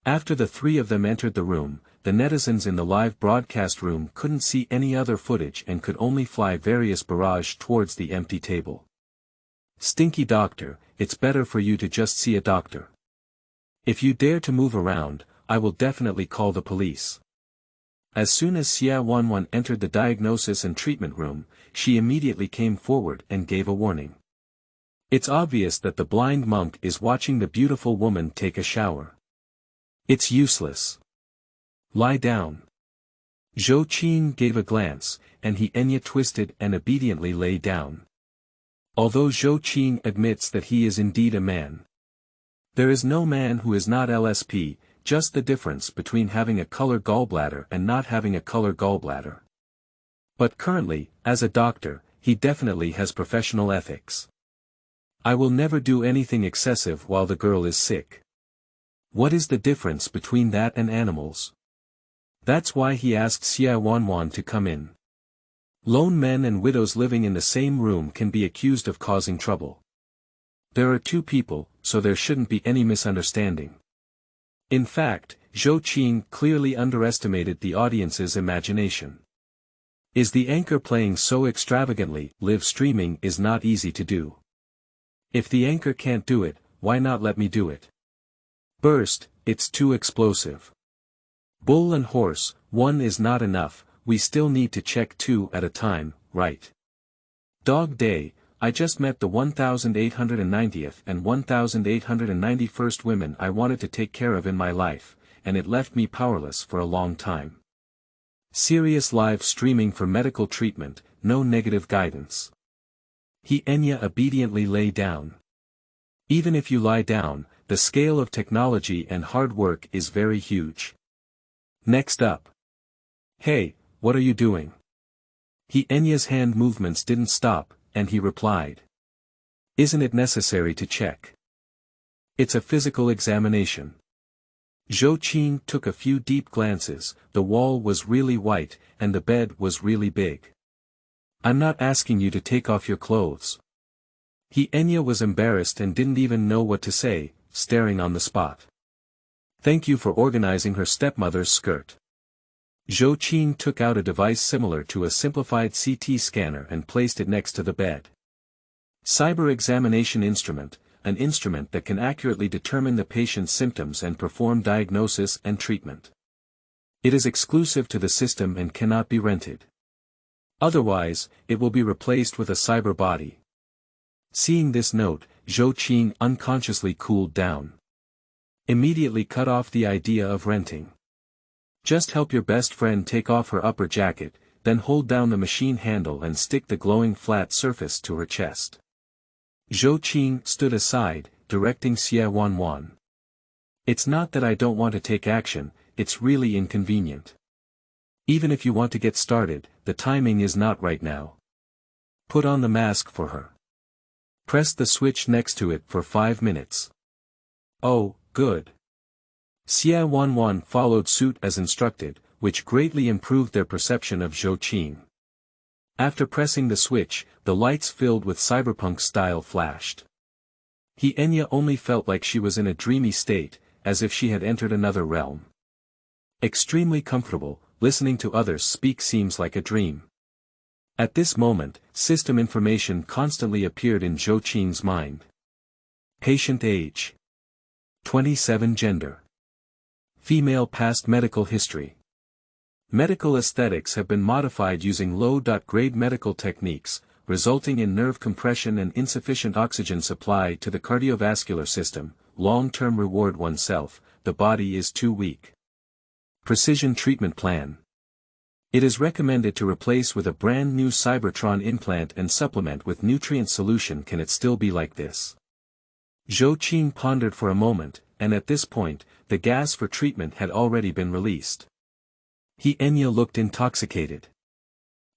After the three of them entered the room, the netizens in the live broadcast room couldn't see any other footage and could only fly various barrage towards the empty table. Stinky doctor, it's better for you to just see a doctor. If you dare to move around, I will definitely call the police. As soon as Xia Wanwan entered the diagnosis and treatment room, she immediately came forward and gave a warning. It's obvious that the blind monk is watching the beautiful woman take a shower. It's useless. Lie down. Zhou Qing gave a glance, and Enya twisted and obediently lay down. Although Zhou Qing admits that he is indeed a man. There is no man who is not LSP, just the difference between having a color gallbladder and not having a color gallbladder. But currently, as a doctor, he definitely has professional ethics. I will never do anything excessive while the girl is sick. What is the difference between that and animals? That's why he asked Xia Wanwan to come in. Lone men and widows living in the same room can be accused of causing trouble. There are two people, so there shouldn't be any misunderstanding. In fact, Zhou Qing clearly underestimated the audience's imagination. Is the anchor playing so extravagantly? Live streaming is not easy to do. If the anchor can't do it, why not let me do it? Burst, it's too explosive. Bull and horse, one is not enough, we still need to check two at a time, right? Dog day, I just met the 1890th and 1891st women I wanted to take care of in my life, and it left me powerless for a long time. Serious live streaming for medical treatment, no negative guidance. Enya obediently lay down. Even if you lie down, the scale of technology and hard work is very huge. Next up. Hey, what are you doing? Enya's hand movements didn't stop, and he replied. Isn't it necessary to check? It's a physical examination. Zhou Qing took a few deep glances, the wall was really white, and the bed was really big. I'm not asking you to take off your clothes. Enya was embarrassed and didn't even know what to say, staring on the spot. Thank you for organizing her stepmother's skirt. Zhou Qing took out a device similar to a simplified CT scanner and placed it next to the bed. Cyber examination instrument, an instrument that can accurately determine the patient's symptoms and perform diagnosis and treatment. It is exclusive to the system and cannot be rented. Otherwise, it will be replaced with a cyber body. Seeing this note, Zhou Qing unconsciously cooled down. Immediately cut off the idea of renting. Just help your best friend take off her upper jacket, then hold down the machine handle and stick the glowing flat surface to her chest. Zhou Qing stood aside, directing Xia Wanwan. It's not that I don't want to take action, it's really inconvenient. Even if you want to get started, the timing is not right now. Put on the mask for her. Press the switch next to it for 5 minutes. Oh, good. Xia Wanwan followed suit as instructed, which greatly improved their perception of Zhou Qing. After pressing the switch, the lights filled with cyberpunk style flashed. Enya only felt like she was in a dreamy state, as if she had entered another realm. Extremely comfortable, listening to others speak seems like a dream. At this moment, system information constantly appeared in Zhou Qing's mind. Patient age. 27 gender. Female past medical history. Medical aesthetics have been modified using low-grade medical techniques, resulting in nerve compression and insufficient oxygen supply to the cardiovascular system. Long-term reward oneself, the body is too weak. Precision treatment plan. It is recommended to replace with a brand new Cybertron implant and supplement with nutrient solution. Can it still be like this? Zhou Qing pondered for a moment, and at this point, the gas for treatment had already been released. Enya looked intoxicated.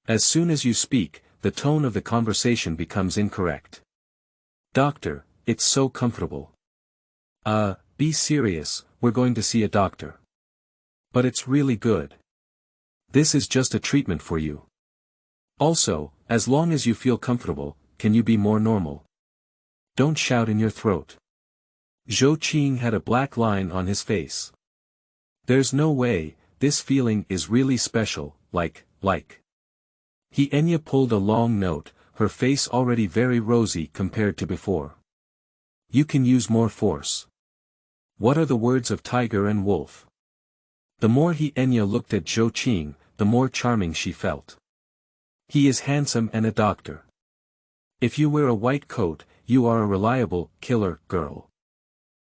As soon as you speak, the tone of the conversation becomes incorrect. Doctor, it's so comfortable. Be serious, we're going to see a doctor. But it's really good. This is just a treatment for you. Also, as long as you feel comfortable, can you be more normal? Don't shout in your throat. Zhou Qing had a black line on his face. There's no way, this feeling is really special, like. Enya pulled a long note, her face already very rosy compared to before. You can use more force. What are the words of tiger and wolf? The more Enya looked at Zhou Qing, the more charming she felt. He is handsome and a doctor. If you wear a white coat, you are a reliable, killer girl.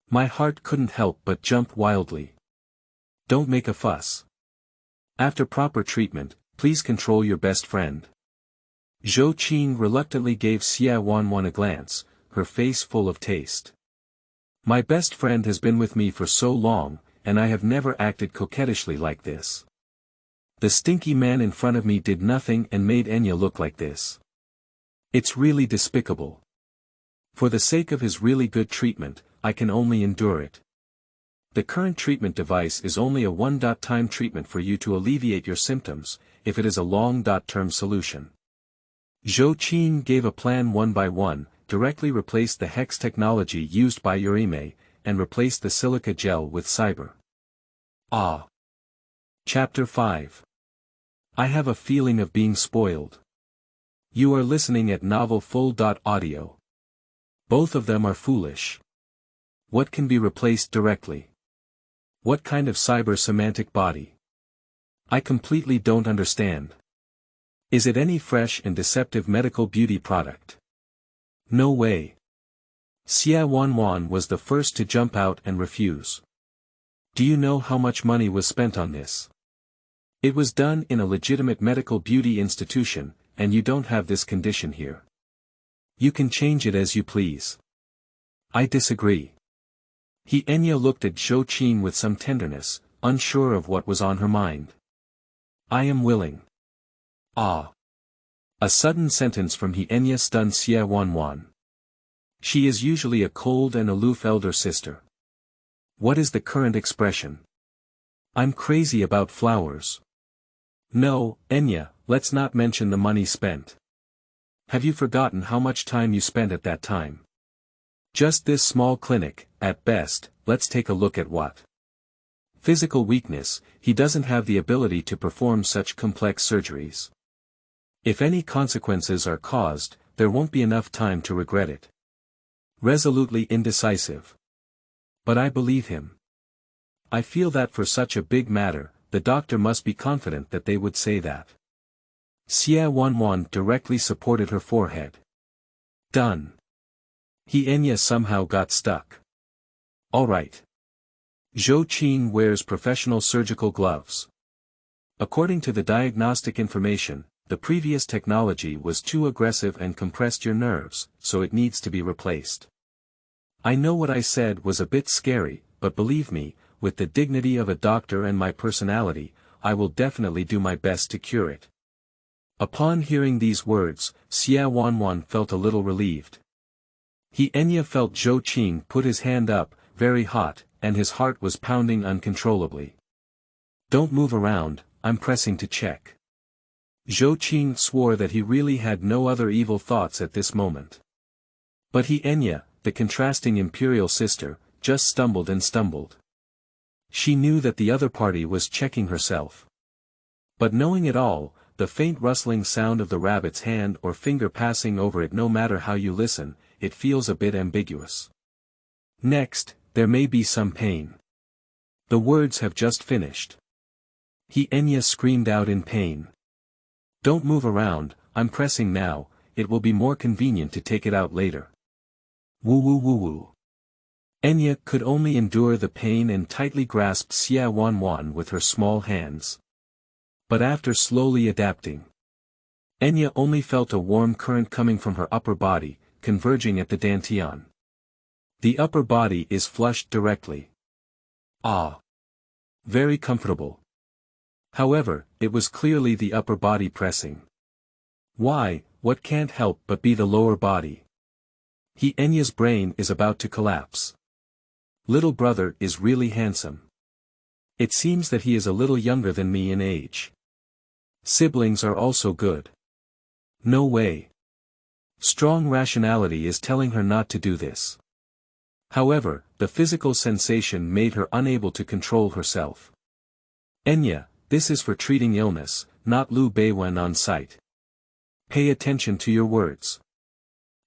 My heart couldn't help but jump wildly. Don't make a fuss. After proper treatment, please control your best friend. Zhou Qing reluctantly gave Xia Wanwan a glance, her face full of taste. My best friend has been with me for so long, and I have never acted coquettishly like this. The stinky man in front of me did nothing and made Enya look like this. It's really despicable. For the sake of his really good treatment, I can only endure it. The current treatment device is only a one-time treatment for you to alleviate your symptoms, if it is a long-term solution. Zhou Qing gave a plan one by one, directly replaced the Hex technology used by Urime, and replaced the silica gel with cyber. Chapter 5. I have a feeling of being spoiled. You are listening at Novel Full.audio. Both of them are foolish. What can be replaced directly? What kind of cyber-semantic body? I completely don't understand. Is it any fresh and deceptive medical beauty product? No way. Xia Wanwan was the first to jump out and refuse. Do you know how much money was spent on this? It was done in a legitimate medical beauty institution, and you don't have this condition here. You can change it as you please. I disagree. Enya looked at Zhou Qing with some tenderness, unsure of what was on her mind. I am willing. A sudden sentence from Enya stunned Xia Wanwan. She is usually a cold and aloof elder sister. What is the current expression? I'm crazy about flowers. No, Enya, let's not mention the money spent. Have you forgotten how much time you spent at that time? Just this small clinic, at best. Let's take a look at what. Physical weakness, he doesn't have the ability to perform such complex surgeries. If any consequences are caused, there won't be enough time to regret it. Resolutely indecisive. But I believe him. I feel that for such a big matter, the doctor must be confident that they would say that. Xia Wanwan directly supported her forehead. Done. Enya somehow got stuck. Alright. Zhou Qing wears professional surgical gloves. According to the diagnostic information, the previous technology was too aggressive and compressed your nerves, so it needs to be replaced. I know what I said was a bit scary, but believe me, with the dignity of a doctor and my personality, I will definitely do my best to cure it. Upon hearing these words, Xia Wanwan felt a little relieved. Enya felt Zhou Qing put his hand up, very hot, and his heart was pounding uncontrollably. Don't move around, I'm pressing to check. Zhou Qing swore that he really had no other evil thoughts at this moment. But Enya, the contrasting imperial sister, just stumbled and stumbled. She knew that the other party was checking herself. But knowing it all, the faint rustling sound of the rabbit's hand or finger passing over it, no matter how you listen, it feels a bit ambiguous. Next, there may be some pain. The words have just finished. Enya screamed out in pain. Don't move around, I'm pressing now, it will be more convenient to take it out later. Woo woo woo woo. Enya could only endure the pain and tightly grasped Xia Wanwan with her small hands. But after slowly adapting, Enya only felt a warm current coming from her upper body, converging at the dantian. The upper body is flushed directly. Ah! Very comfortable. However, it was clearly the upper body pressing. Why, what can't help but be the lower body? Enya's brain is about to collapse. Little brother is really handsome. It seems that he is a little younger than me in age. Siblings are also good. No way. Strong rationality is telling her not to do this. However, the physical sensation made her unable to control herself. Enya, this is for treating illness, not Liu Beiwen on site. Pay attention to your words.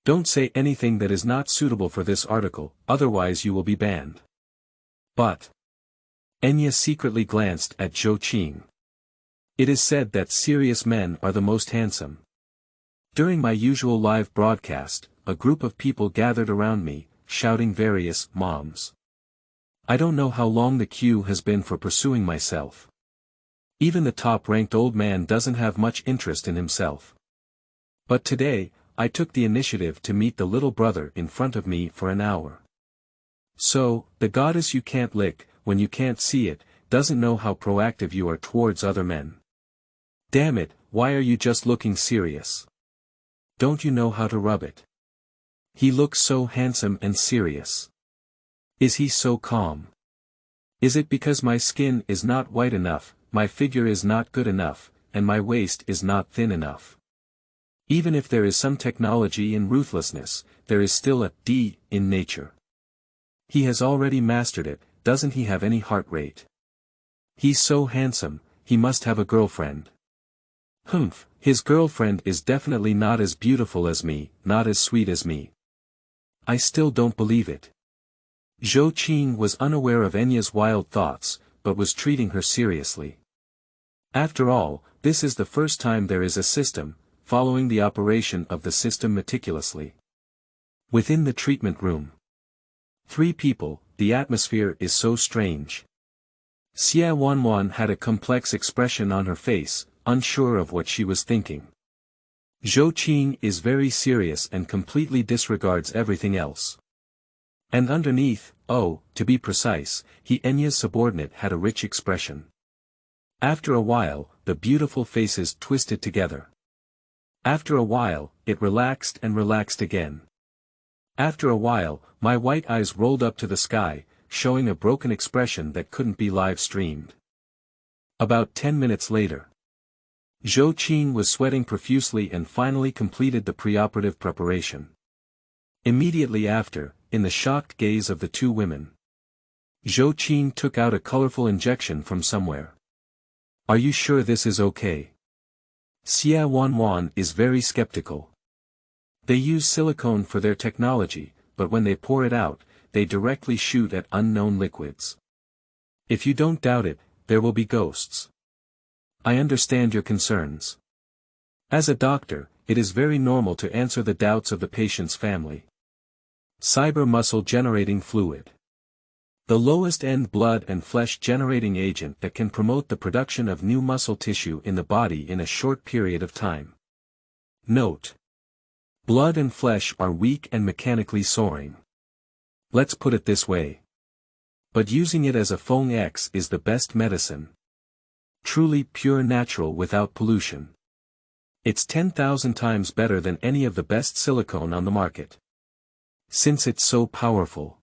Don't say anything that is not suitable for this article, otherwise you will be banned. But Enya secretly glanced at Zhou Qing. It is said that serious men are the most handsome. During my usual live broadcast, a group of people gathered around me, shouting various moms. I don't know how long the queue has been for pursuing myself. Even the top-ranked old man doesn't have much interest in himself. But today, I took the initiative to meet the little brother in front of me for an hour. So, the goddess you can't lick, when you can't see it, doesn't know how proactive you are towards other men. Damn it, why are you just looking serious? Don't you know how to rub it? He looks so handsome and serious. Is he so calm? Is it because my skin is not white enough, my figure is not good enough, and my waist is not thin enough? Even if there is some technology in ruthlessness, there is still a D in nature. He has already mastered it, doesn't he have any heart rate? He's so handsome, he must have a girlfriend. Humph, his girlfriend is definitely not as beautiful as me, not as sweet as me. I still don't believe it. Zhou Qing was unaware of Enya's wild thoughts, but was treating her seriously. After all, this is the first time there is a system, following the operation of the system meticulously. Within the treatment room. 3 people, the atmosphere is so strange. Xia Wanwan had a complex expression on her face, unsure of what she was thinking. Zhou Qing is very serious and completely disregards everything else. And underneath, oh, to be precise, Enya's subordinate had a rich expression. After a while, the beautiful faces twisted together. After a while, it relaxed and relaxed again. After a while, my white eyes rolled up to the sky, showing a broken expression that couldn't be live-streamed. About 10 minutes later, Zhou Qing was sweating profusely and finally completed the preoperative preparation. Immediately after, in the shocked gaze of the 2 women, Zhou Qing took out a colorful injection from somewhere. Are you sure this is okay? Xia Wanwan is very skeptical. They use silicone for their technology, but when they pour it out, they directly shoot at unknown liquids. If you don't doubt it, there will be ghosts. I understand your concerns. As a doctor, it is very normal to answer the doubts of the patient's family. Cyber muscle generating fluid. The lowest end blood and flesh generating agent that can promote the production of new muscle tissue in the body in a short period of time. Note: blood and flesh are weak and mechanically soaring. Let's put it this way. But using it as a Feng X is the best medicine. Truly pure natural without pollution. It's 10,000 times better than any of the best silicone on the market. Since it's so powerful.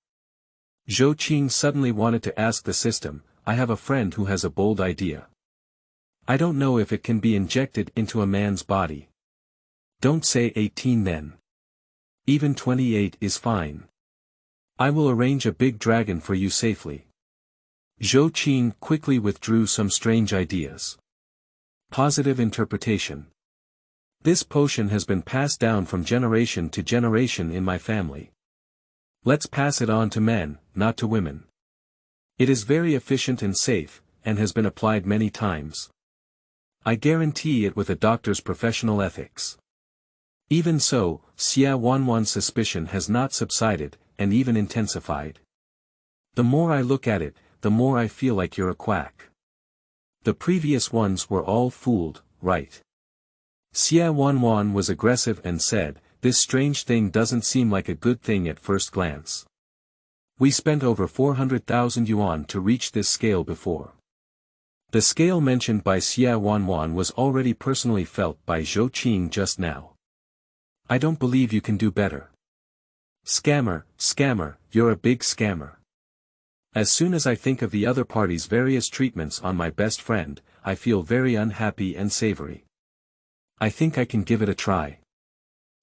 Zhou Qing suddenly wanted to ask the system, I have a friend who has a bold idea. I don't know if it can be injected into a man's body. Don't say 18 then. Even 28 is fine. I will arrange a big dragon for you safely. Zhou Qing quickly withdrew some strange ideas. Positive interpretation. This potion has been passed down from generation to generation in my family. Let's pass it on to men, not to women. It is very efficient and safe, and has been applied many times. I guarantee it with a doctor's professional ethics. Even so, Xia Wanwan's suspicion has not subsided, and even intensified. The more I look at it, the more I feel like you're a quack. The previous ones were all fooled, right? Xia Wanwan was aggressive and said, this strange thing doesn't seem like a good thing at first glance. We spent over 400,000 yuan to reach this scale before. The scale mentioned by Xia Wanwan was already personally felt by Zhou Qing just now. I don't believe you can do better. Scammer, scammer, you're a big scammer. As soon as I think of the other party's various treatments on my best friend, I feel very unhappy and savory. I think I can give it a try.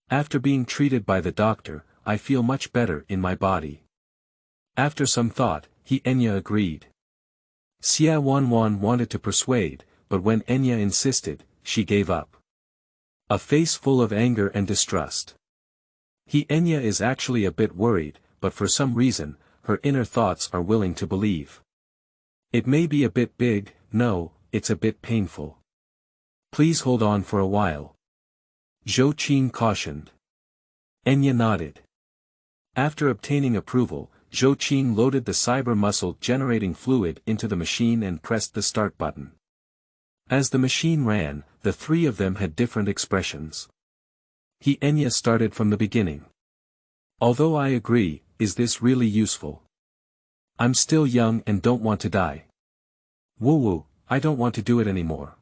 After being treated by the doctor, I feel much better in my body. After some thought, Enya agreed. Xia Wanwan wanted to persuade, but when Enya insisted, she gave up. A face full of anger and distrust. Enya is actually a bit worried, but for some reason, her inner thoughts are willing to believe. It may be a bit big, no, it's a bit painful. Please hold on for a while. Zhou Qing cautioned. Enya nodded. After obtaining approval, Zhou Qing loaded the cyber muscle generating fluid into the machine and pressed the start button. As the machine ran, the three of them had different expressions. Enya started from the beginning. Although I agree, is this really useful? I'm still young and don't want to die. Woo-woo, I don't want to do it anymore.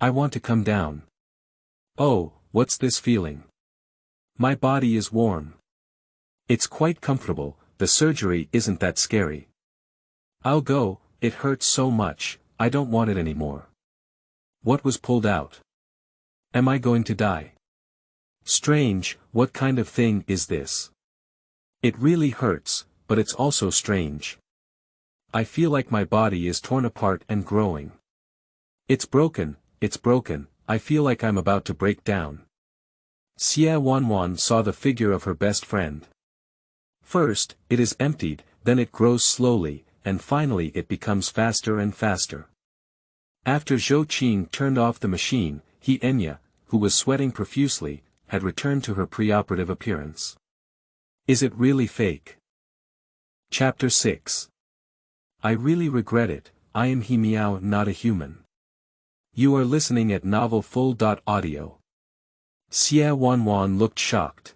I want to come down. Oh, what's this feeling? My body is warm. It's quite comfortable, the surgery isn't that scary. I'll go, it hurts so much, I don't want it anymore. What was pulled out? Am I going to die? Strange, what kind of thing is this? It really hurts, but it's also strange. I feel like my body is torn apart and growing. It's broken, I feel like I'm about to break down. Xia Wanwan saw the figure of her best friend. First, it is emptied, then it grows slowly, and finally it becomes faster and faster. After Zhou Qing turned off the machine, Enya, who was sweating profusely, had returned to her preoperative appearance. Is it really fake? Chapter 6. I really regret it, I am Meow, not a human. You are listening at Novel Full.audio. Xia Wanwan looked shocked.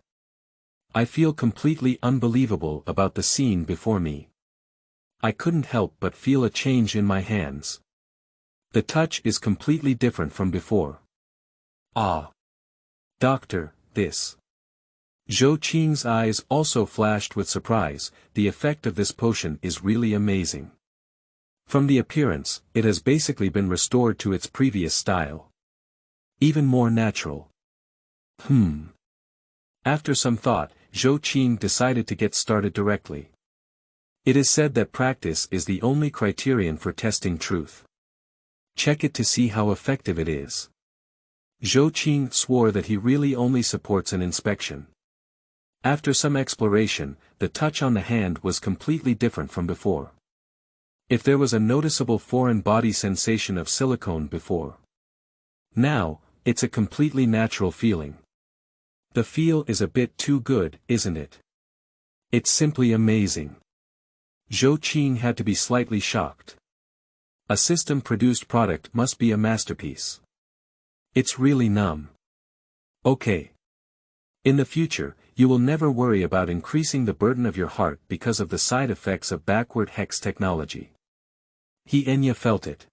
I feel completely unbelievable about the scene before me. I couldn't help but feel a change in my hands. The touch is completely different from before. Ah! Doctor, this. Zhou Qing's eyes also flashed with surprise, the effect of this potion is really amazing. From the appearance, it has basically been restored to its previous style. Even more natural. After some thought, Zhou Qing decided to get started directly. It is said that practice is the only criterion for testing truth. Check it to see how effective it is. Zhou Qing swore that he really only supports an inspection. After some exploration, the touch on the hand was completely different from before. If there was a noticeable foreign body sensation of silicone before. Now, it's a completely natural feeling. The feel is a bit too good, isn't it? It's simply amazing. Zhou Qing had to be slightly shocked. A system-produced product must be a masterpiece. It's really numb. Okay. In the future, you will never worry about increasing the burden of your heart because of the side effects of backward Hex technology. Enya felt it.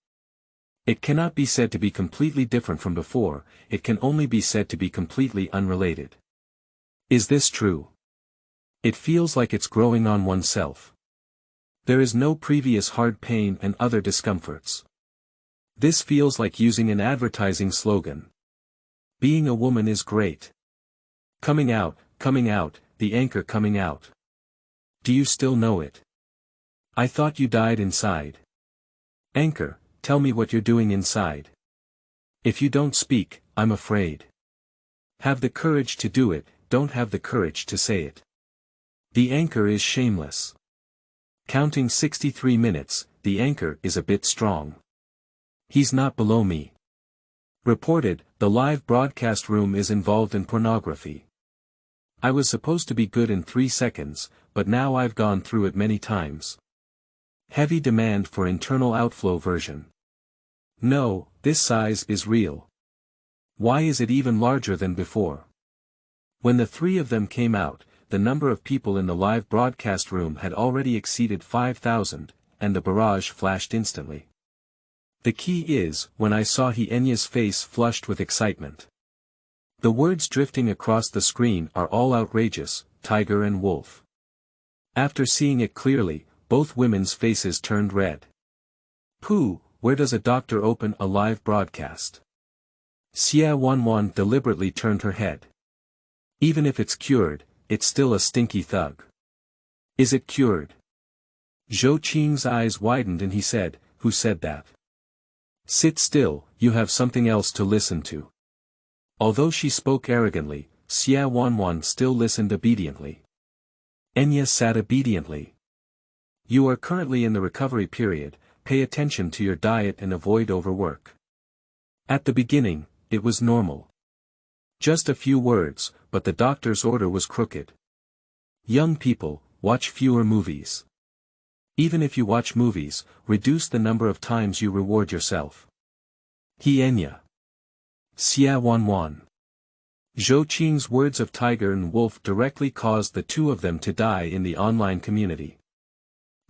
It cannot be said to be completely different from before, it can only be said to be completely unrelated. Is this true? It feels like it's growing on oneself. There is no previous hard pain and other discomforts. This feels like using an advertising slogan. Being a woman is great. Coming out, the anchor coming out. Do you still know it? I thought you died inside. Anchor, tell me what you're doing inside. If you don't speak, I'm afraid. Have the courage to do it, don't have the courage to say it. The anchor is shameless. Counting 63 minutes, the anchor is a bit strong. He's not below me. Reported, the live broadcast room is involved in pornography. I was supposed to be good in 3 seconds, but now I've gone through it many times. Heavy demand for internal outflow version. No, this size is real. Why is it even larger than before? When the 3 of them came out, the number of people in the live broadcast room had already exceeded 5,000, and the barrage flashed instantly. The key is, when I saw Enya's face flushed with excitement. The words drifting across the screen are all outrageous, tiger and wolf. After seeing it clearly, both women's faces turned red. Pooh, where does a doctor open a live broadcast? Xia Wanwan deliberately turned her head. Even if it's cured, it's still a stinky thug. Is it cured? Zhou Qing's eyes widened and he said, who said that? Sit still, you have something else to listen to. Although she spoke arrogantly, Xia Wanwan still listened obediently. Enya sat obediently. You are currently in the recovery period, pay attention to your diet and avoid overwork. At the beginning, it was normal. Just a few words, but the doctor's order was crooked. Young people, watch fewer movies. Even if you watch movies, reduce the number of times you reward yourself. Enya. Xia Wanwan. Zhou Qing's words of tiger and wolf directly caused the 2 of them to die in the online community.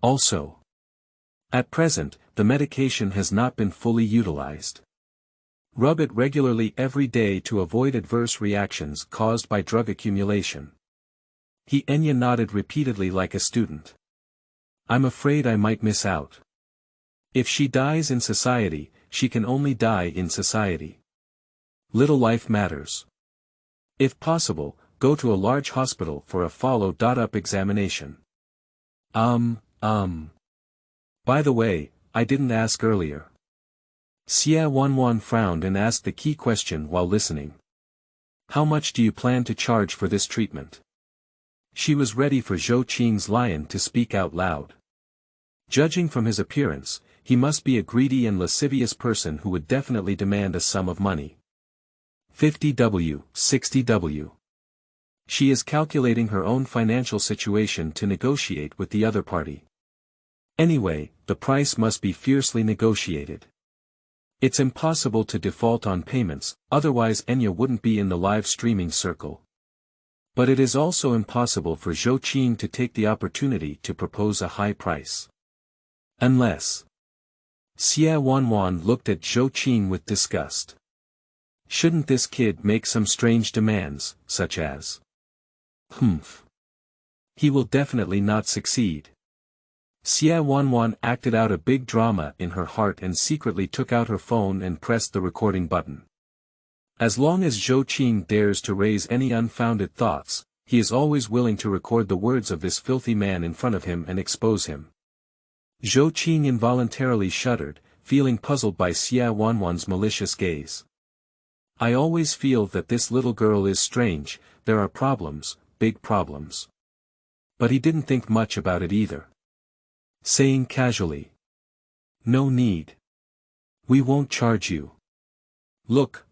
Also, at present, the medication has not been fully utilized. Rub it regularly every day to avoid adverse reactions caused by drug accumulation. Enya nodded repeatedly like a student. I'm afraid I might miss out. If she dies in society, she can only die in society. Little life matters. If possible, go to a large hospital for a follow-up examination. By the way, I didn't ask earlier. Xia Wanwan frowned and asked the key question while listening. How much do you plan to charge for this treatment? She was ready for Zhou Qing's lion to speak out loud. Judging from his appearance, he must be a greedy and lascivious person who would definitely demand a sum of money. 50W, 60W. She is calculating her own financial situation to negotiate with the other party. Anyway, the price must be fiercely negotiated. It's impossible to default on payments, otherwise Enya wouldn't be in the live streaming circle. But it is also impossible for Zhou Qing to take the opportunity to propose a high price. Unless. Xia Wanwan looked at Zhou Qing with disgust. Shouldn't this kid make some strange demands, such as? He will definitely not succeed. Xia Wanwan acted out a big drama in her heart and secretly took out her phone and pressed the recording button. As long as Zhou Qing dares to raise any unfounded thoughts, he is always willing to record the words of this filthy man in front of him and expose him. Zhou Qing involuntarily shuddered, feeling puzzled by Xia Wanwan's malicious gaze. I always feel that this little girl is strange, there are problems, big problems. But he didn't think much about it either. Saying casually. No need. We won't charge you. Look.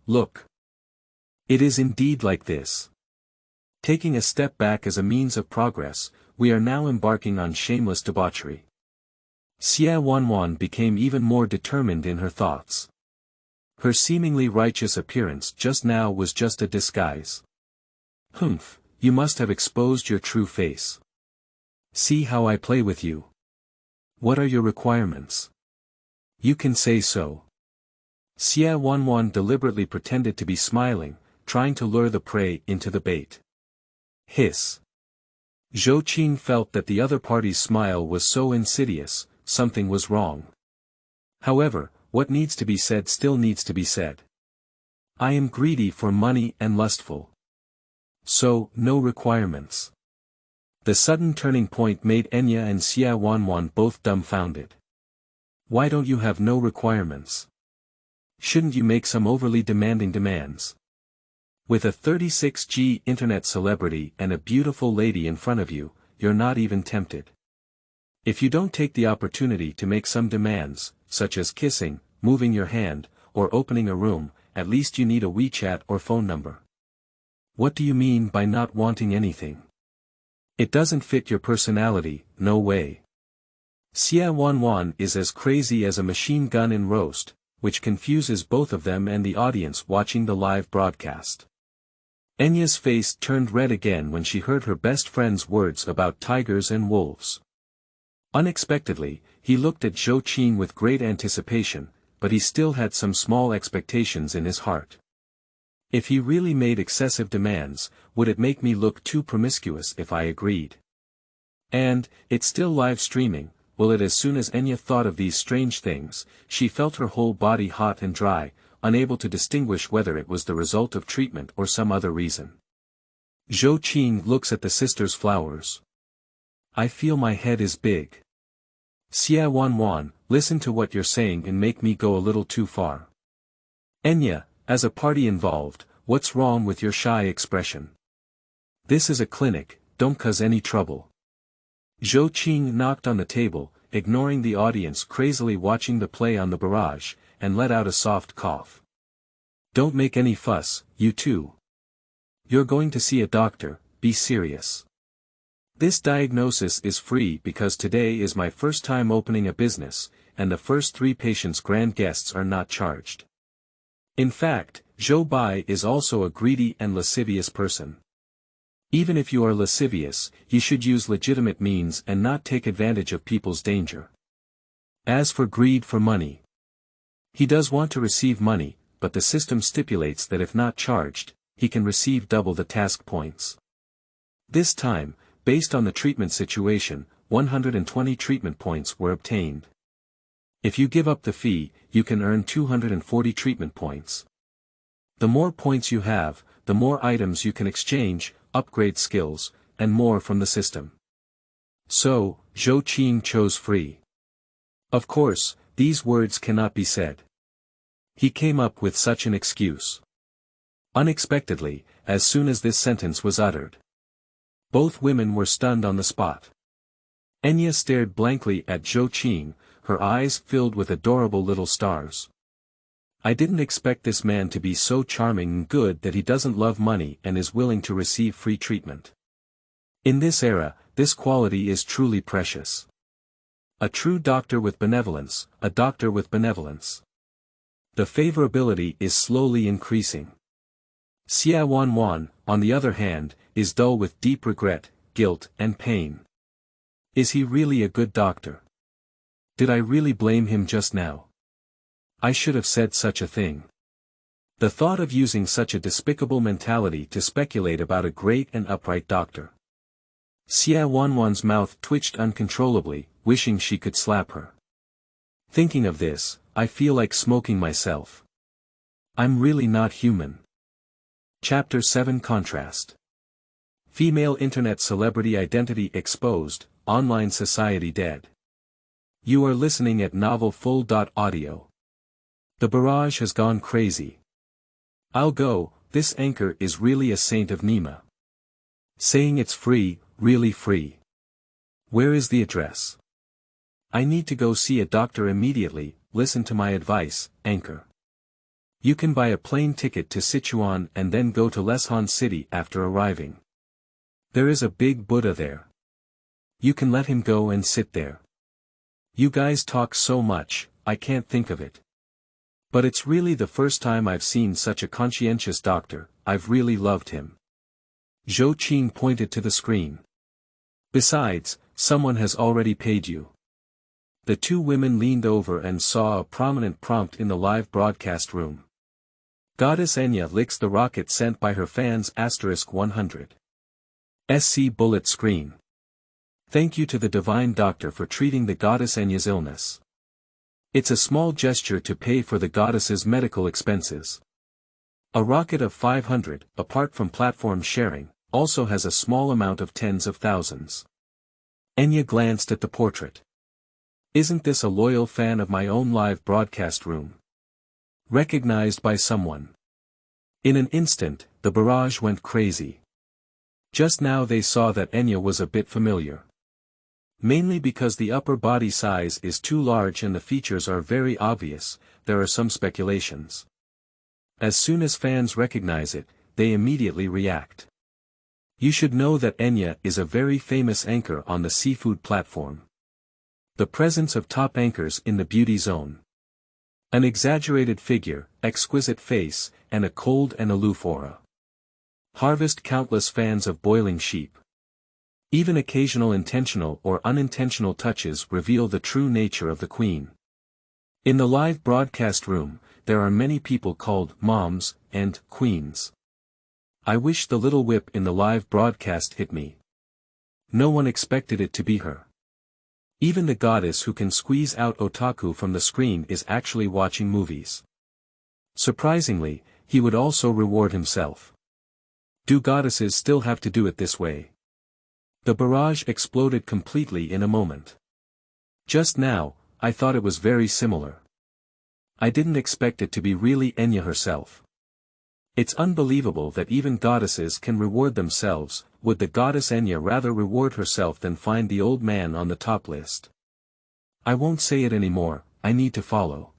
It is indeed like this. Taking a step back as a means of progress, we are now embarking on shameless debauchery. Xia Wanwan became even more determined in her thoughts. Her seemingly righteous appearance just now was just a disguise. You must have exposed your true face. See how I play with you. What are your requirements? You can say so. Xia Wanwan deliberately pretended to be smiling, trying to lure the prey into the bait. Hiss. Zhou Qing felt that the other party's smile was so insidious, something was wrong. However, what needs to be said still needs to be said. I am greedy for money and lustful. So, no requirements. The sudden turning point made Enya and Xia Wanwan both dumbfounded. Why don't you have no requirements? Shouldn't you make some overly demanding demands? With a 36G internet celebrity and a beautiful lady in front of you, you're not even tempted. If you don't take the opportunity to make some demands, such as kissing, moving your hand, or opening a room, at least you need a WeChat or phone number. What do you mean by not wanting anything? It doesn't fit your personality, no way. Xia Wanwan is as crazy as a machine gun in roast, which confuses both of them and the audience watching the live broadcast. Enya's face turned red again when she heard her best friend's words about tigers and wolves. Unexpectedly, he looked at Zhou Qing with great anticipation, but he still had some small expectations in his heart. If he really made excessive demands, would it make me look too promiscuous if I agreed? And, it's still live streaming, will it? As soon as Enya thought of these strange things, she felt her whole body hot and dry, unable to distinguish whether it was the result of treatment or some other reason. Zhou Qing looks at the sister's flowers. I feel my head is big. Xia Wanwan, listen to what you're saying and make me go a little too far. Enya, as a party involved, what's wrong with your shy expression? This is a clinic, don't cause any trouble. Zhou Qing knocked on the table, ignoring the audience crazily watching the play on the barrage, and let out a soft cough. Don't make any fuss, you two. You're going to see a doctor, be serious. This diagnosis is free because today is my first time opening a business, and the first 3 patients' grand guests are not charged. In fact, Zhou Bai is also a greedy and lascivious person. Even if you are lascivious, you should use legitimate means and not take advantage of people's danger. As for greed for money, he does want to receive money, but the system stipulates that if not charged, he can receive double the task points. This time, based on the treatment situation, 120 treatment points were obtained. If you give up the fee, you can earn 240 treatment points. The more points you have, the more items you can exchange, upgrade skills, and more from the system. So, Zhou Qing chose free. Of course, these words cannot be said. He came up with such an excuse. Unexpectedly, as soon as this sentence was uttered, both women were stunned on the spot. Enya stared blankly at Zhou Qing, her eyes filled with adorable little stars. I didn't expect this man to be so charming and good that he doesn't love money and is willing to receive free treatment. In this era, this quality is truly precious. A true doctor with benevolence, a doctor with benevolence. The favorability is slowly increasing. Xia Wanwan, on the other hand, is dull with deep regret, guilt, and pain. Is he really a good doctor? Did I really blame him just now? I should have said such a thing. The thought of using such a despicable mentality to speculate about a great and upright doctor. Xia Wanwan's mouth twitched uncontrollably, wishing she could slap her. Thinking of this, I feel like smoking myself. I'm really not human. Chapter 7 Contrast. Female Internet Celebrity Identity Exposed, Online Society Dead. You are listening at Novel Full. Audio. The barrage has gone crazy. I'll go, this anchor is really a saint of Nima. Saying it's free, really free. Where is the address? I need to go see a doctor immediately, listen to my advice, anchor. You can buy a plane ticket to Sichuan and then go to Leshan City after arriving. There is a big Buddha there. You can let him go and sit there. You guys talk so much, I can't think of it. But it's really the first time I've seen such a conscientious doctor, I've really loved him. Zhou Qing pointed to the screen. Besides, someone has already paid you. The two women leaned over and saw a prominent prompt in the live broadcast room. Goddess Enya licks the rocket sent by her fans *100. SC bullet screen. Thank you to the Divine Doctor for treating the Goddess Enya's illness. It's a small gesture to pay for the goddess's medical expenses. A rocket of 500, apart from platform sharing, also has a small amount of tens of thousands. Enya glanced at the portrait. Isn't this a loyal fan of my own live broadcast room? Recognized by someone. In an instant, the barrage went crazy. Just now they saw that Enya was a bit familiar. Mainly because the upper body size is too large and the features are very obvious, there are some speculations. As soon as fans recognize it, they immediately react. You should know that Enya is a very famous anchor on the seafood platform. The presence of top anchors in the beauty zone. An exaggerated figure, exquisite face, and a cold and aloof aura. Harvest countless fans of boiling sheep. Even occasional intentional or unintentional touches reveal the true nature of the queen. In the live broadcast room, there are many people called moms and queens. I wish the little whip in the live broadcast hit me. No one expected it to be her. Even the goddess who can squeeze out otaku from the screen is actually watching movies. Surprisingly, he would also reward himself. Do goddesses still have to do it this way? The barrage exploded completely in a moment. Just now, I thought it was very similar. I didn't expect it to be really Enya herself. It's unbelievable that even goddesses can reward themselves. Would the goddess Enya rather reward herself than find the old man on the top list? I won't say it anymore, I need to follow.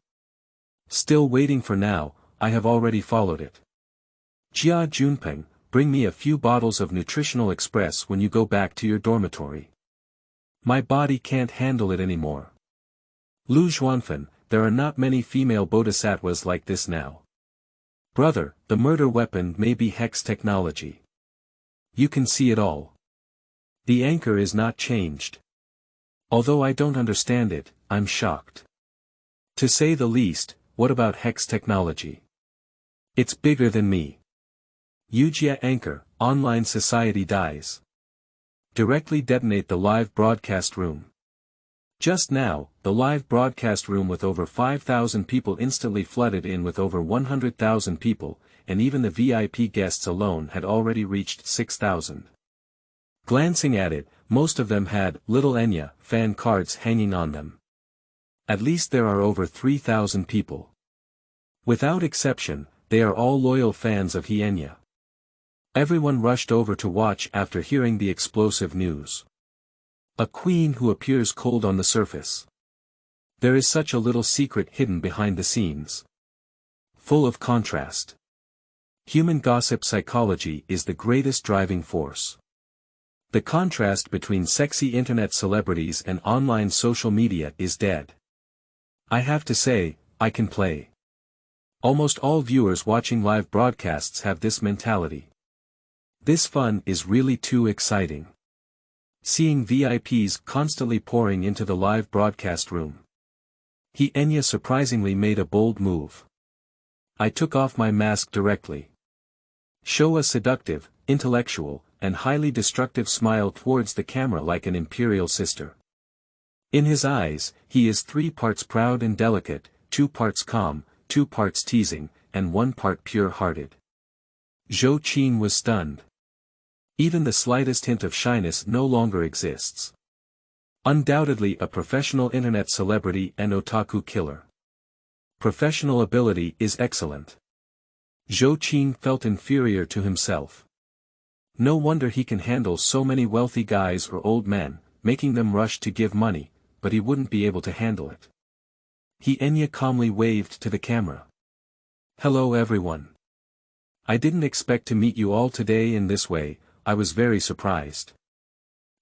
Still waiting for now, I have already followed it. Jia Junpeng, bring me a few bottles of Nutritional Express when you go back to your dormitory. My body can't handle it anymore. Lu Xuanfen, there are not many female bodhisattvas like this now. Brother, the murder weapon may be Hex Technology. You can see it all. The anchor is not changed. Although I don't understand it, I'm shocked. To say the least, what about Hex Technology? It's bigger than me. Yujia anchor, online society dies. Directly detonate the live broadcast room. Just now, the live broadcast room with over 5,000 people instantly flooded in with over 100,000 people, and even the VIP guests alone had already reached 6,000. Glancing at it, most of them had Little Enya fan cards hanging on them. At least there are over 3,000 people. Without exception, they are all loyal fans of Enya. Everyone rushed over to watch after hearing the explosive news. A queen who appears cold on the surface. There is such a little secret hidden behind the scenes. Full of contrast. Human gossip psychology is the greatest driving force. The contrast between sexy internet celebrities and online social media is dead. I have to say, I can play. Almost all viewers watching live broadcasts have this mentality. This fun is really too exciting. Seeing VIPs constantly pouring into the live broadcast room. Enya surprisingly made a bold move. I took off my mask directly. Show a seductive, intellectual, and highly destructive smile towards the camera like an imperial sister. In his eyes, he is 3 parts proud and delicate, 2 parts calm, 2 parts teasing, and 1 part pure-hearted. Zhou Qing was stunned. Even the slightest hint of shyness no longer exists. Undoubtedly a professional internet celebrity and otaku killer. Professional ability is excellent. Zhou Qing felt inferior to himself. No wonder he can handle so many wealthy guys or old men, making them rush to give money, but he wouldn't be able to handle it. Enya calmly waved to the camera. Hello everyone. I didn't expect to meet you all today in this way. I was very surprised.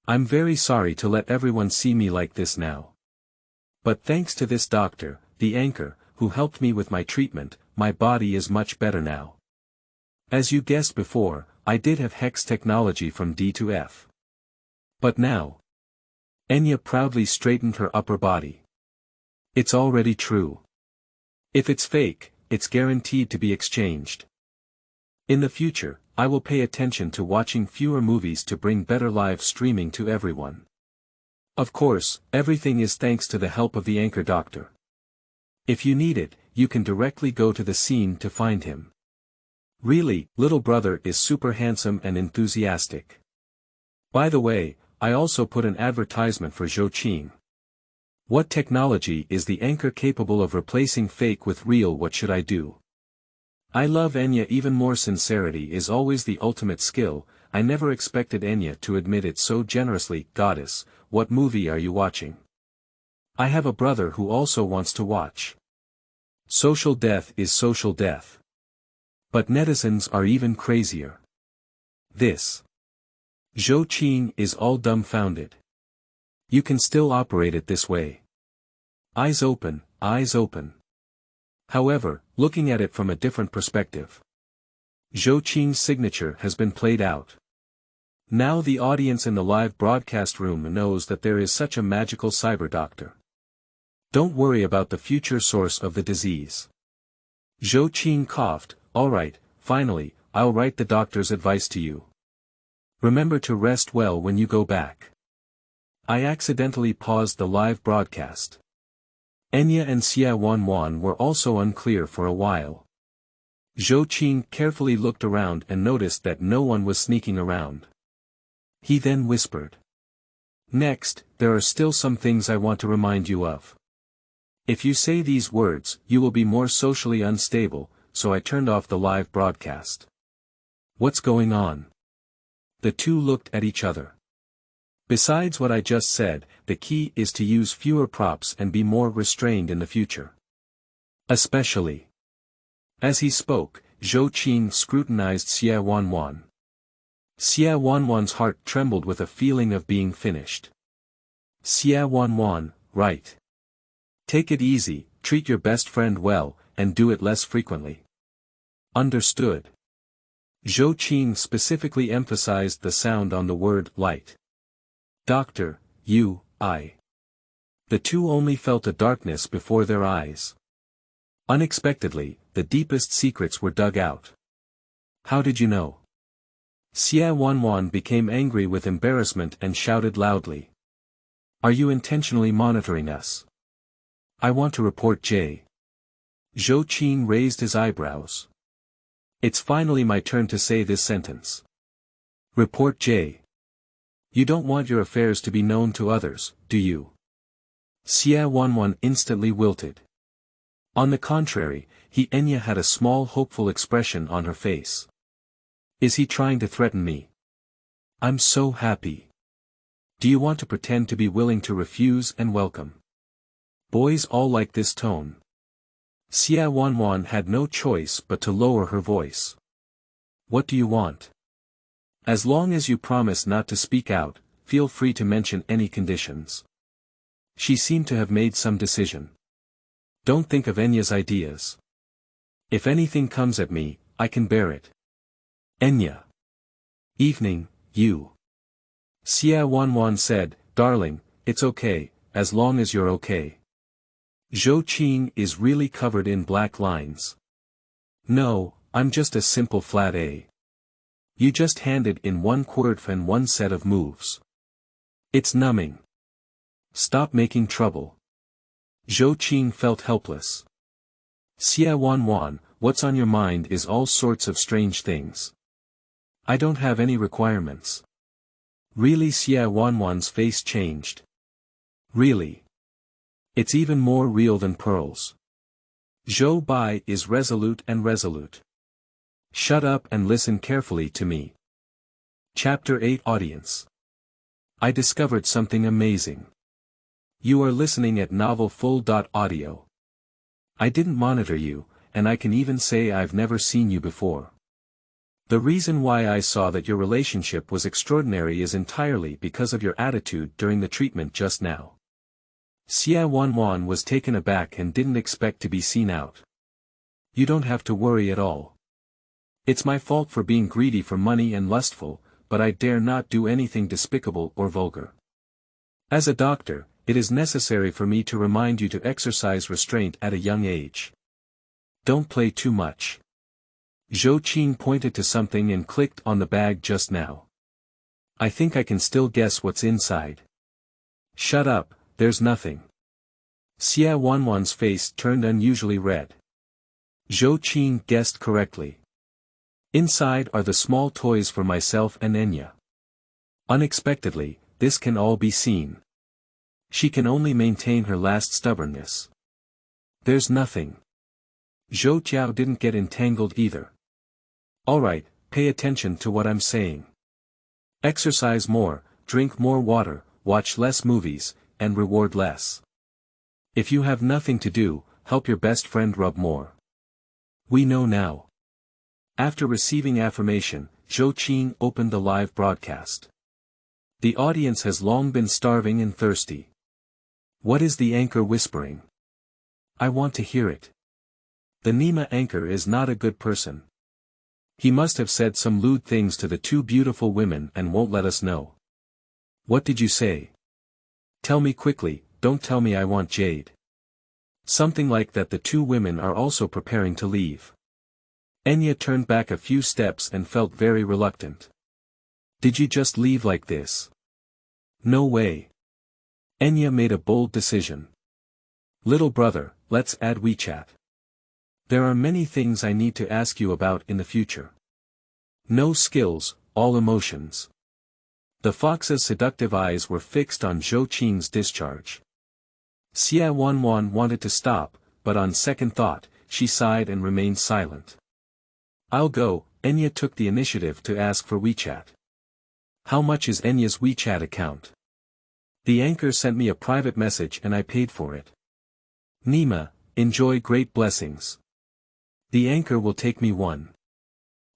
I'm very sorry to let everyone see me like this now. But thanks to this doctor, the anchor, who helped me with my treatment, my body is much better now. As you guessed before, I did have Hex Technology from D to F. But now. Enya proudly straightened her upper body. It's already true. If it's fake, it's guaranteed to be exchanged. In the future, I will pay attention to watching fewer movies to bring better live streaming to everyone. Of course, everything is thanks to the help of the anchor doctor. If you need it, you can directly go to the scene to find him. Really, little brother is super handsome and enthusiastic. By the way, I also put an advertisement for Zhou Qing. What technology is the anchor capable of replacing fake with real? What should I do? I love Enya. Even more sincerity is always the ultimate skill. I never expected Enya to admit it so generously. Goddess, what movie are you watching? I have a brother who also wants to watch. Social death is social death. But netizens are even crazier. This. Zhou Qing is all dumbfounded. You can still operate it this way. Eyes open, eyes open. However, looking at it from a different perspective. Zhou Qing's signature has been played out. Now the audience in the live broadcast room knows that there is such a magical cyber doctor. Don't worry about the future source of the disease. Zhou Qing coughed. Alright, finally, I'll write the doctor's advice to you. Remember to rest well when you go back. I accidentally paused the live broadcast. Enya and Xie Wanwan were also unclear for a while. Zhou Qing carefully looked around and noticed that no one was sneaking around. He then whispered. Next, there are still some things I want to remind you of. If you say these words, you will be more socially unstable, so I turned off the live broadcast. What's going on? The two looked at each other. Besides what I just said, the key is to use fewer props and be more restrained in the future. Especially. As he spoke, Zhou Qing scrutinized Xie Wanwan. Xie Wanwan's heart trembled with a feeling of being finished. Xie Wanwan, right. Take it easy, treat your best friend well, and do it less frequently. Understood. Zhou Qing specifically emphasized the sound on the word light. Doctor, I. The two only felt a darkness before their eyes. Unexpectedly, the deepest secrets were dug out. How did you know? Xie Wanwan became angry with embarrassment and shouted loudly. Are you intentionally monitoring us? I want to report J. Zhou Qing raised his eyebrows. It's finally my turn to say this sentence. Report J. You don't want your affairs to be known to others, do you? Xie Wanwan instantly wilted. On the contrary, Enya had a small hopeful expression on her face. Is he trying to threaten me? I'm so happy. Do you want to pretend to be willing to refuse and welcome? Boys all like this tone. Xie Wanwan had no choice but to lower her voice. What do you want? As long as you promise not to speak out, feel free to mention any conditions. She seemed to have made some decision. Don't think of Enya's ideas. If anything comes at me, I can bear it. Enya. Evening, you. Xie Wanwan said, darling, it's okay, as long as you're okay. Zhou Qing is really covered in black lines. No, I'm just a simple flat A. You just handed in one quirf and one set of moves. It's numbing. Stop making trouble. Zhou Qing felt helpless. Xie Wanwan, what's on your mind is all sorts of strange things. I don't have any requirements. Really? Xie Wanwan's face changed. Really? It's even more real than pearls. Zhou Bai is resolute and resolute. Shut up and listen carefully to me. Chapter 8 Audience. I discovered something amazing. You are listening at novelfull.audio. I didn't monitor you, and I can even say I've never seen you before. The reason why I saw that your relationship was extraordinary is entirely because of your attitude during the treatment just now. Xie Wanwan was taken aback and didn't expect to be seen out. You don't have to worry at all. It's my fault for being greedy for money and lustful, but I dare not do anything despicable or vulgar. As a doctor, it is necessary for me to remind you to exercise restraint at a young age. Don't play too much. Zhou Qing pointed to something and clicked on the bag just now. I think I can still guess what's inside. Shut up, there's nothing. Xia Wanwan's face turned unusually red. Zhou Qing guessed correctly. Inside are the small toys for myself and Enya. Unexpectedly, this can all be seen. She can only maintain her last stubbornness. There's nothing. Zhou Jiao didn't get entangled either. Alright, pay attention to what I'm saying. Exercise more, drink more water, watch less movies, and reward less. If you have nothing to do, help your best friend rub more. We know now. After receiving affirmation, Zhou Qing opened the live broadcast. The audience has long been starving and thirsty. What is the anchor whispering? I want to hear it. The Nima anchor is not a good person. He must have said some lewd things to the two beautiful women and won't let us know. What did you say? Tell me quickly, don't tell me I want Jade. Something like that. The two women are also preparing to leave. Enya turned back a few steps and felt very reluctant. Did you just leave like this? No way. Enya made a bold decision. Little brother, let's add WeChat. There are many things I need to ask you about in the future. No skills, all emotions. The fox's seductive eyes were fixed on Zhou Qing's discharge. Xia Wanwan wanted to stop, but on second thought, she sighed and remained silent. I'll go. Enya took the initiative to ask for WeChat. How much is Enya's WeChat account? The anchor sent me a private message and I paid for it. Nima, enjoy great blessings. The anchor will take me one.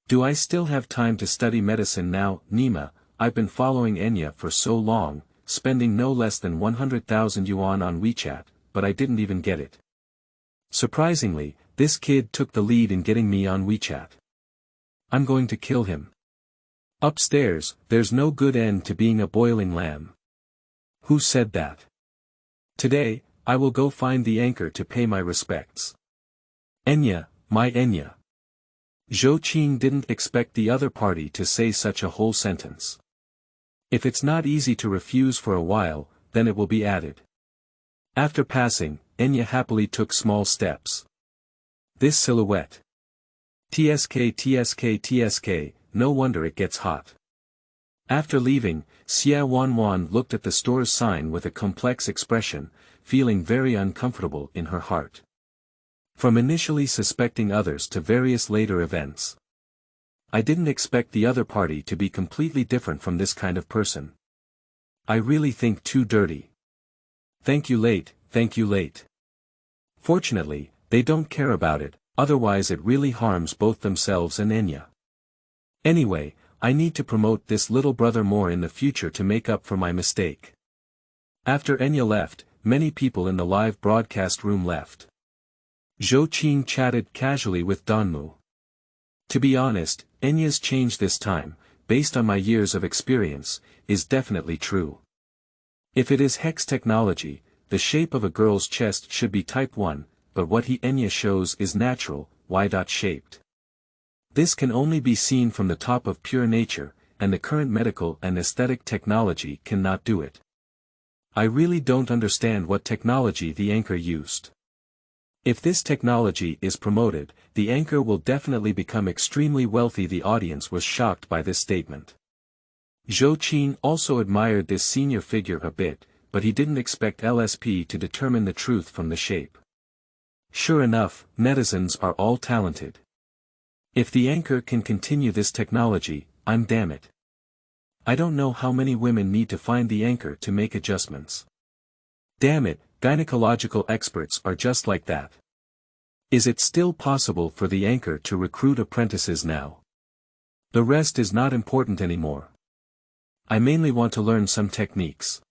Do I still have time to study medicine now? Nima, I've been following Enya for so long, spending no less than 100,000 yuan on WeChat, but I didn't even get it. Surprisingly, this kid took the lead in getting me on WeChat. I'm going to kill him. Upstairs, there's no good end to being a boiling lamb. Who said that? Today, I will go find the anchor to pay my respects. Enya, my Enya. Zhou Qing didn't expect the other party to say such a whole sentence. If it's not easy to refuse for a while, then it will be added. After passing, Enya happily took small steps. This silhouette. TSK, no wonder it gets hot. After leaving, Xia Wanwan looked at the store's sign with a complex expression, feeling very uncomfortable in her heart. From initially suspecting others to various later events. I didn't expect the other party to be completely different from this kind of person. I really think too dirty. Thank you late. Fortunately, they don't care about it, otherwise it really harms both themselves and Enya. Anyway, I need to promote this little brother more in the future to make up for my mistake. After Enya left, many people in the live broadcast room left. Zhou Qing chatted casually with Danmu. To be honest, Enya's change this time, based on my years of experience, is definitely true. If it is Hex Technology, the shape of a girl's chest should be type 1, but what Enya shows is natural, Y-shaped. This can only be seen from the top of pure nature, and the current medical and aesthetic technology cannot do it. I really don't understand what technology the anchor used. If this technology is promoted, the anchor will definitely become extremely wealthy. The audience was shocked by this statement. Zhou Qing also admired this senior figure a bit, but he didn't expect LSP to determine the truth from the shape. Sure enough, netizens are all talented. If the anchor can continue this technology, I'm damn it. I don't know how many women need to find the anchor to make adjustments. Damn it, gynecological experts are just like that. Is it still possible for the anchor to recruit apprentices now? The rest is not important anymore. I mainly want to learn some techniques.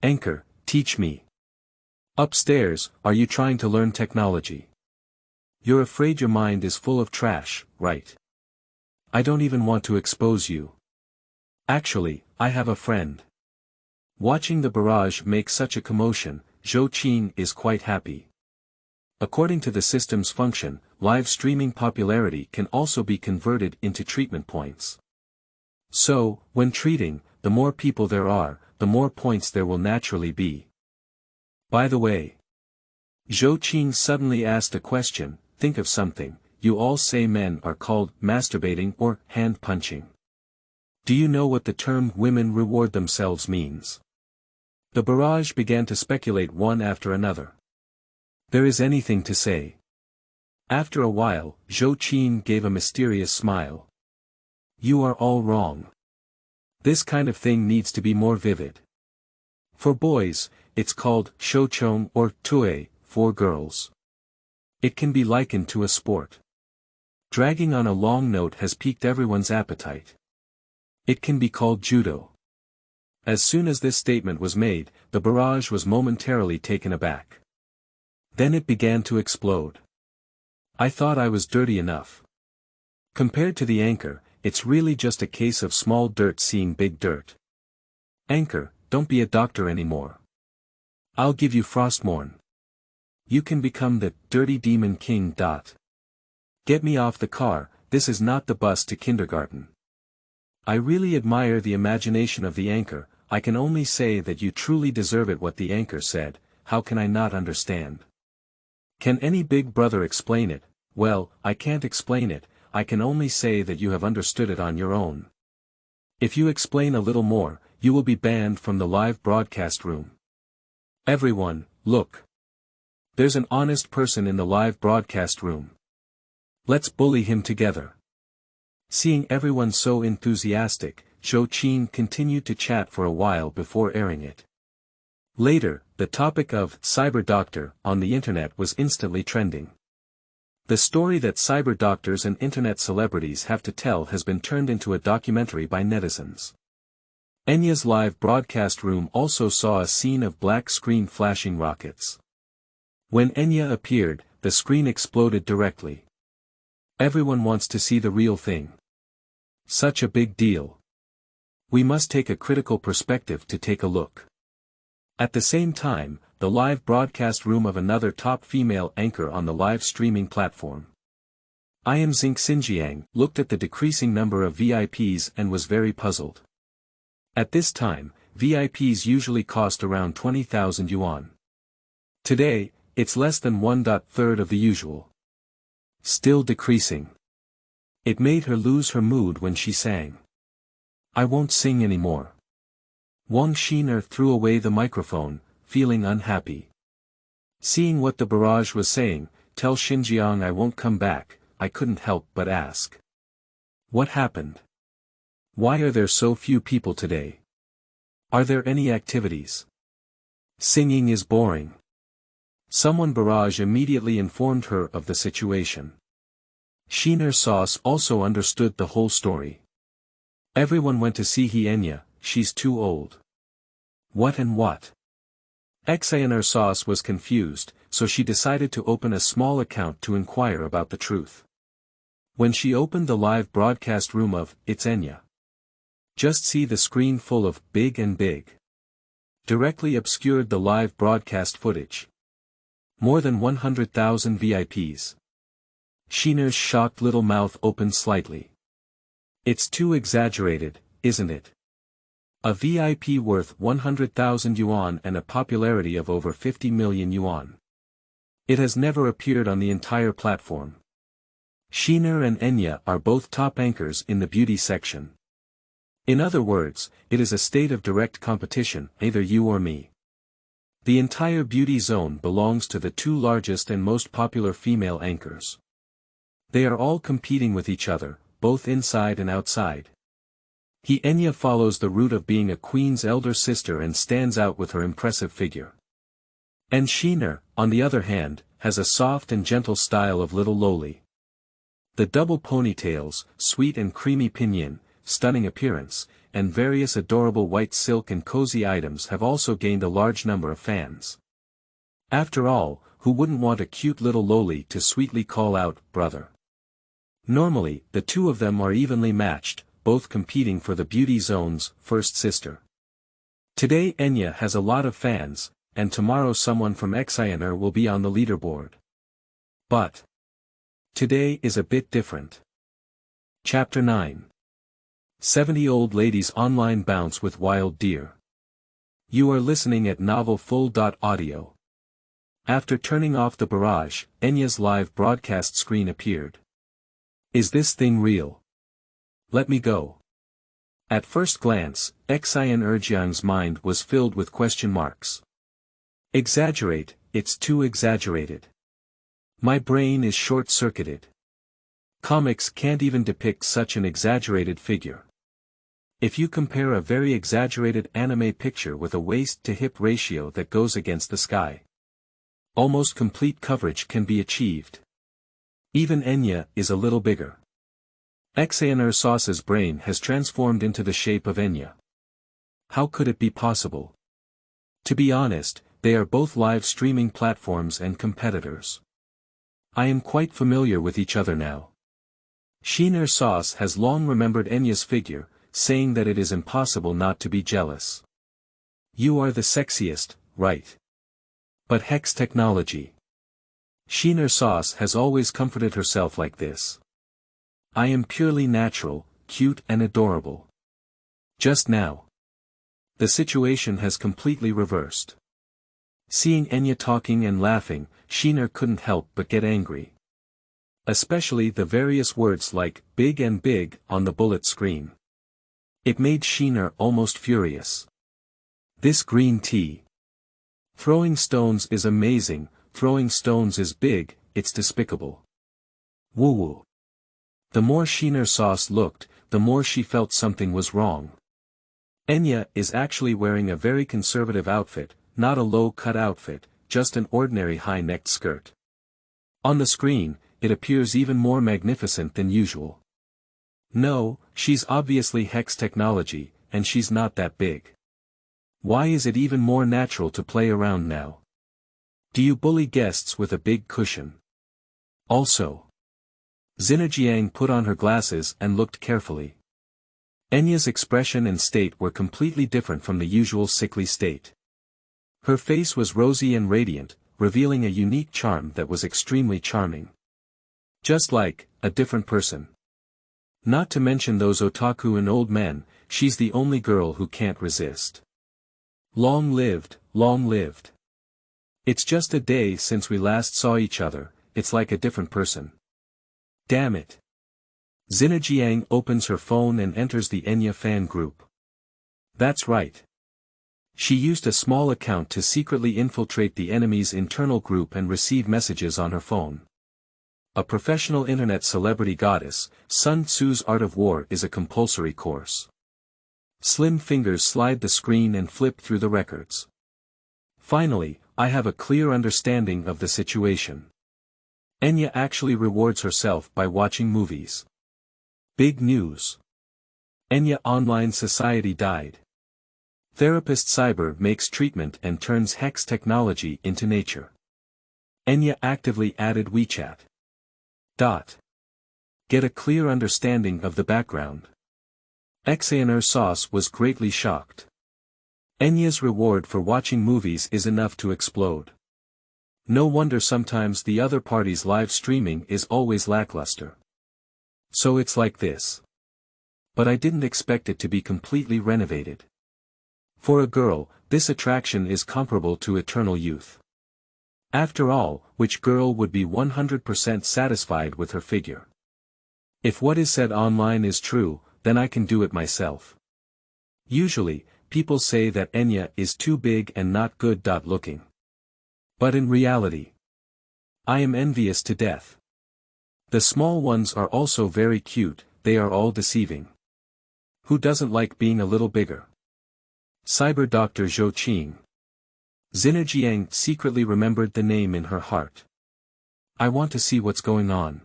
Anchor, teach me. Upstairs, are you trying to learn technology? You're afraid your mind is full of trash, right? I don't even want to expose you. Actually, I have a friend. Watching the barrage make such a commotion, Zhou Qing is quite happy. According to the system's function, live streaming popularity can also be converted into treatment points. So, when treating, the more people there are, the more points there will naturally be. By the way, Zhou Qing suddenly asked a question. Think of something. You all say men are called masturbating or hand-punching. Do you know what the term women reward themselves means? The barrage began to speculate one after another. There is anything to say. After a while, Zhou Qing gave a mysterious smile. You are all wrong. This kind of thing needs to be more vivid. For boys, it's called shouchong or tue, for girls. It can be likened to a sport. Dragging on a long note has piqued everyone's appetite. It can be called judo. As soon as this statement was made, the barrage was momentarily taken aback. Then it began to explode. I thought I was dirty enough. Compared to the anchor, it's really just a case of small dirt seeing big dirt. Anchor, don't be a doctor anymore. I'll give you Frostmourne. You can become the dirty demon king. Get me off the car, this is not the bus to kindergarten. I really admire the imagination of the anchor. I can only say that you truly deserve it. What the anchor said, how can I not understand? Can any big brother explain it? Well, I can't explain it, I can only say that you have understood it on your own. If you explain a little more, you will be banned from the live broadcast room. Everyone, look. There's an honest person in the live broadcast room. Let's bully him together. Seeing everyone so enthusiastic, Zhou Qing continued to chat for a while before airing it. Later, the topic of cyber doctor on the internet was instantly trending. The story that cyber doctors and internet celebrities have to tell has been turned into a documentary by netizens. Enya's live broadcast room also saw a scene of black screen flashing rockets. When Enya appeared, the screen exploded directly. Everyone wants to see the real thing. Such a big deal. We must take a critical perspective to take a look. At the same time, the live broadcast room of another top female anchor on the live streaming platform. I am Xinjiang looked at the decreasing number of VIPs and was very puzzled. At this time, VIPs usually cost around 20,000 yuan. Today, it's less than 1/3 of the usual. Still decreasing. It made her lose her mood when she sang. I won't sing anymore. Wang Xiner threw away the microphone, feeling unhappy. Seeing what the barrage was saying, tell Xinjiang I won't come back, I couldn't help but ask. What happened? Why are there so few people today? Are there any activities? Singing is boring. Someone barrage immediately informed her of the situation. Shiner Sauce also understood the whole story. Everyone went to see Enya, she's too old. What and what? Xiner Sauce was confused, so she decided to open a small account to inquire about the truth. When she opened the live broadcast room of It's Enya. Just see the screen full of big and big. Directly obscured the live broadcast footage. More than 100,000 VIPs. Shiner's shocked little mouth opened slightly. It's too exaggerated, isn't it? A VIP worth 100,000 yuan and a popularity of over 50 million yuan. It has never appeared on the entire platform. Shiner and Enya are both top anchors in the beauty section. In other words, it is a state of direct competition, either you or me. The entire beauty zone belongs to the two largest and most popular female anchors. They are all competing with each other, both inside and outside. Enya follows the route of being a queen's elder sister and stands out with her impressive figure. And Shiner, on the other hand, has a soft and gentle style of little loli. The double ponytails, sweet and creamy pinion, stunning appearance, and various adorable white silk and cozy items have also gained a large number of fans. After all, who wouldn't want a cute little loli to sweetly call out, brother? Normally, the two of them are evenly matched, both competing for the beauty zone's first sister. Today Enya has a lot of fans, and tomorrow someone from Xiner will be on the leaderboard. But today is a bit different. Chapter 9. 70 Old Ladies Online Bounce with Wild Deer. You are listening at Novel Full.audio. After turning off the barrage, Enya's live broadcast screen appeared. Is this thing real? Let me go. At first glance, Xian Erjiang's mind was filled with question marks. Exaggerate, it's too exaggerated. My brain is short-circuited. Comics can't even depict such an exaggerated figure. If you compare a very exaggerated anime picture with a waist-to-hip ratio that goes against the sky, almost complete coverage can be achieved. Even Enya is a little bigger. Xaner Sauce's brain has transformed into the shape of Enya. How could it be possible? To be honest, they are both live streaming platforms and competitors. I am quite familiar with each other now. Shiner Sauce has long remembered Enya's figure, saying that it is impossible not to be jealous. You are the sexiest, right? But Hex Technology. Shiner Sauce has always comforted herself like this. I am purely natural, cute and adorable. Just now, the situation has completely reversed. Seeing Enya talking and laughing, Shiner couldn't help but get angry. Especially the various words like big and big on the bullet screen. It made Shiner almost furious. This green tea. Throwing stones is amazing, throwing stones is big, it's despicable. Woo-woo. The more Shiner Sauce looked, the more she felt something was wrong. Enya is actually wearing a very conservative outfit, not a low-cut outfit, just an ordinary high-necked skirt. On the screen, it appears even more magnificent than usual. No, she's obviously Hex Technology, and she's not that big. Why is it even more natural to play around now? Do you bully guests with a big cushion? Also, Xinjiang put on her glasses and looked carefully. Enya's expression and state were completely different from the usual sickly state. Her face was rosy and radiant, revealing a unique charm that was extremely charming. Just like a different person. Not to mention those otaku and old men, she's the only girl who can't resist. Long lived, long lived. It's just a day since we last saw each other, it's like a different person. Damn it. Xinjiang opens her phone and enters the Enya fan group. That's right. She used a small account to secretly infiltrate the enemy's internal group and receive messages on her phone. A professional internet celebrity goddess, Sun Tzu's Art of War is a compulsory course. Slim fingers slide the screen and flip through the records. Finally, I have a clear understanding of the situation. Enya actually rewards herself by watching movies. Big news. Enya Online Society died. Therapist Cyber makes treatment and turns Hex Technology into nature. Enya actively added WeChat. Get a clear understanding of the background. Xaner Sauce was greatly shocked. Enya's reward for watching movies is enough to explode. No wonder sometimes the other party's live streaming is always lackluster. So it's like this. But I didn't expect it to be completely renovated. For a girl, this attraction is comparable to eternal youth. After all, which girl would be 100% satisfied with her figure? If what is said online is true, then I can do it myself. Usually, people say that Enya is too big and not good. Looking. But in reality, I am envious to death. The small ones are also very cute, they are all deceiving. Who doesn't like being a little bigger? Cyber Dr. Zhou Qing. Xinjiang secretly remembered the name in her heart. I want to see what's going on.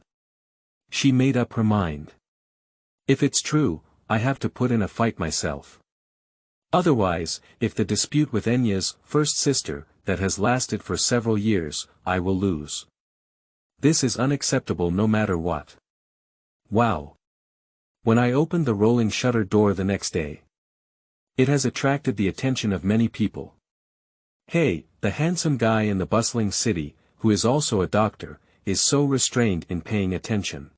She made up her mind. If it's true, I have to put in a fight myself. Otherwise, if the dispute with Enya's first sister, that has lasted for several years, I will lose. This is unacceptable no matter what. Wow. When I opened the rolling shutter door the next day, It has attracted the attention of many people. Hey, the handsome guy in the bustling city, who is also a doctor, is so restrained in paying attention.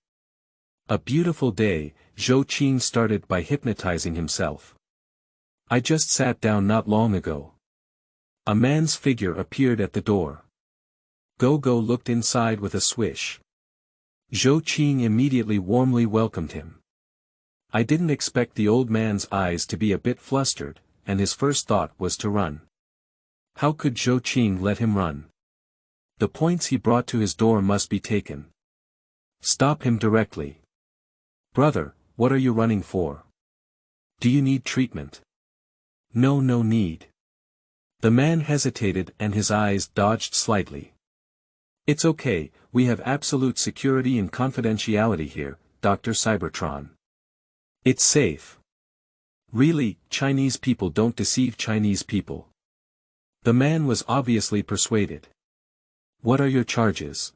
A beautiful day, Zhou Qing started by hypnotizing himself. I just sat down not long ago. A man's figure appeared at the door. Go looked inside with a swish. Zhou Qing immediately warmly welcomed him. I didn't expect the old man's eyes to be a bit flustered, and his first thought was to run. How could Zhou Qing let him run? The points he brought to his door must be taken. Stop him directly. Brother, what are you running for? Do you need treatment? No need. The man hesitated and his eyes dodged slightly. It's okay, we have absolute security and confidentiality here, Dr. Cybertron. It's safe. Really, Chinese people don't deceive Chinese people. The man was obviously persuaded. What are your charges?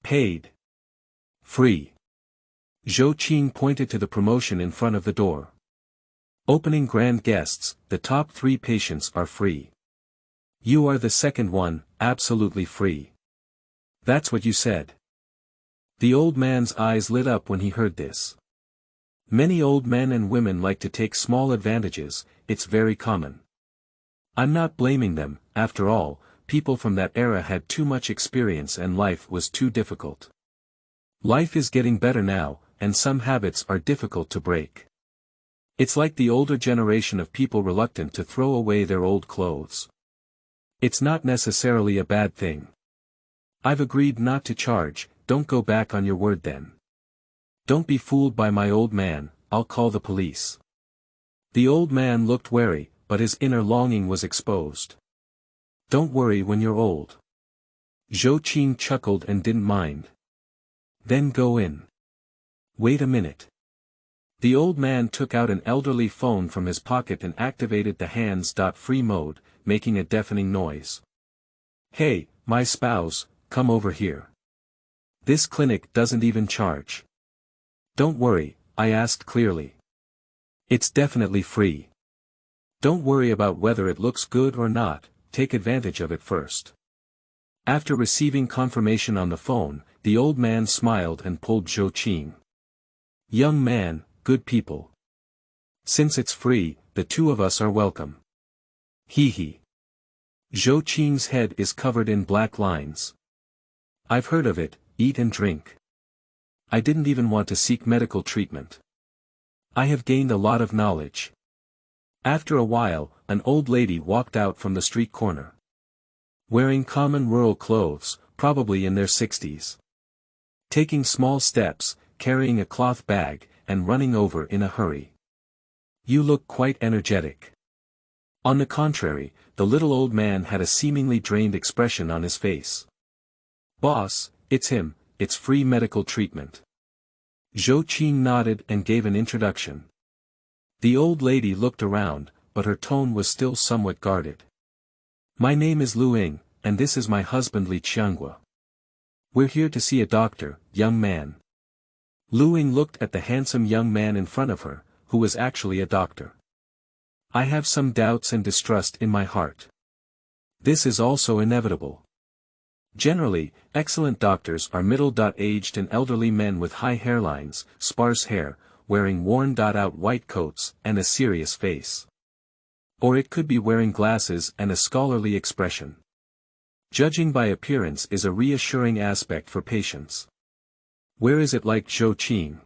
Paid. Free. Zhou Qing pointed to the promotion in front of the door. Opening grand guests, the top 3 patients are free. You are the second one, absolutely free. That's what you said. The old man's eyes lit up when he heard this. Many old men and women like to take small advantages, it's very common. I'm not blaming them, after all, people from that era had too much experience and life was too difficult. Life is getting better now, and some habits are difficult to break. It's like the older generation of people reluctant to throw away their old clothes. It's not necessarily a bad thing. I've agreed not to charge, don't go back on your word then. Don't be fooled by my old man, I'll call the police. The old man looked wary, but his inner longing was exposed. Don't worry when you're old. Zhou Qing chuckled and didn't mind. Then go in. Wait a minute. The old man took out an elderly phone from his pocket and activated the hands-free mode, making a deafening noise. Hey, my spouse, come over here. This clinic doesn't even charge. Don't worry, I asked clearly. It's definitely free. Don't worry about whether it looks good or not, take advantage of it first. After receiving confirmation on the phone, the old man smiled and pulled Zhou Qing. Young man, good people. Since it's free, the 2 of us are welcome. Hee. Zhou Qing's head is covered in black lines. I've heard of it, eat and drink. I didn't even want to seek medical treatment. I have gained a lot of knowledge. After a while, an old lady walked out from the street corner. Wearing common rural clothes, probably in their 60s. Taking small steps, carrying a cloth bag, and running over in a hurry. You look quite energetic. On the contrary, the little old man had a seemingly drained expression on his face. Boss, it's him, it's free medical treatment. Zhou Qing nodded and gave an introduction. The old lady looked around, but her tone was still somewhat guarded. My name is Lu Ying, and this is my husband Li Qianghua. We're here to see a doctor, young man. Lu Ying looked at the handsome young man in front of her, who was actually a doctor. I have some doubts and distrust in my heart. This is also inevitable. Generally, excellent doctors are middle-aged and elderly men with high hairlines, sparse hair, wearing worn-out white coats, and a serious face. Or it could be wearing glasses and a scholarly expression. Judging by appearance is a reassuring aspect for patients. Where is it like Zhou Qing?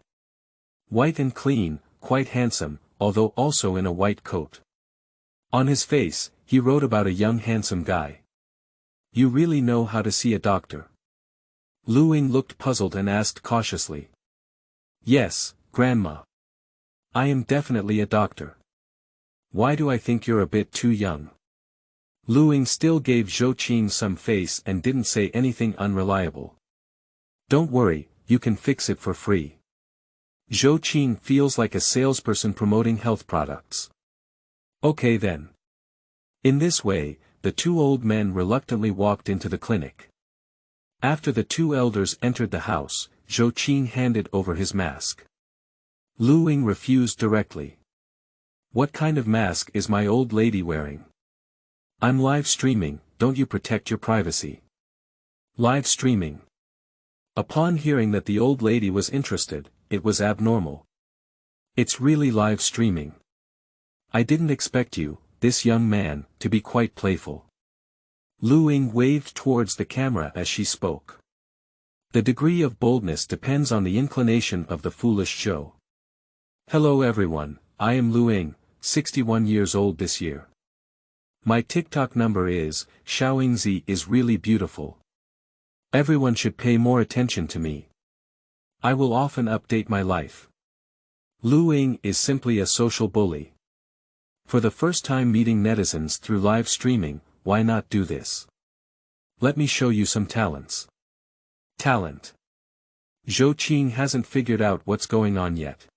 White and clean, quite handsome, although also in a white coat. On his face, he wrote about a young handsome guy. You really know how to see a doctor? Lu Ying looked puzzled and asked cautiously. Yes, Grandma. I am definitely a doctor. Why do I think you're a bit too young? Lu Ying still gave Zhou Qing some face and didn't say anything unreliable. Don't worry, you can fix it for free. Zhou Qing feels like a salesperson promoting health products. Okay then. In this way, the 2 old men reluctantly walked into the clinic. After the 2 elders entered the house, Zhou Qing handed over his mask. Lu Ying refused directly. What kind of mask is my old lady wearing? I'm live streaming, don't you protect your privacy? Live streaming. Upon hearing that the old lady was interested, it was abnormal. It's really live streaming. I didn't expect you, this young man, to be quite playful. Lu Ying waved towards the camera as she spoke. The degree of boldness depends on the inclination of the foolish Zhou. Hello everyone, I am Lu Ying, 61 years old this year. My TikTok number is, Xiaoyingzi is really beautiful. Everyone should pay more attention to me. I will often update my life. Lu Ying is simply a social bully. For the first time meeting netizens through live streaming, why not do this? Let me show you some talents. Talent. Zhou Qing hasn't figured out what's going on yet.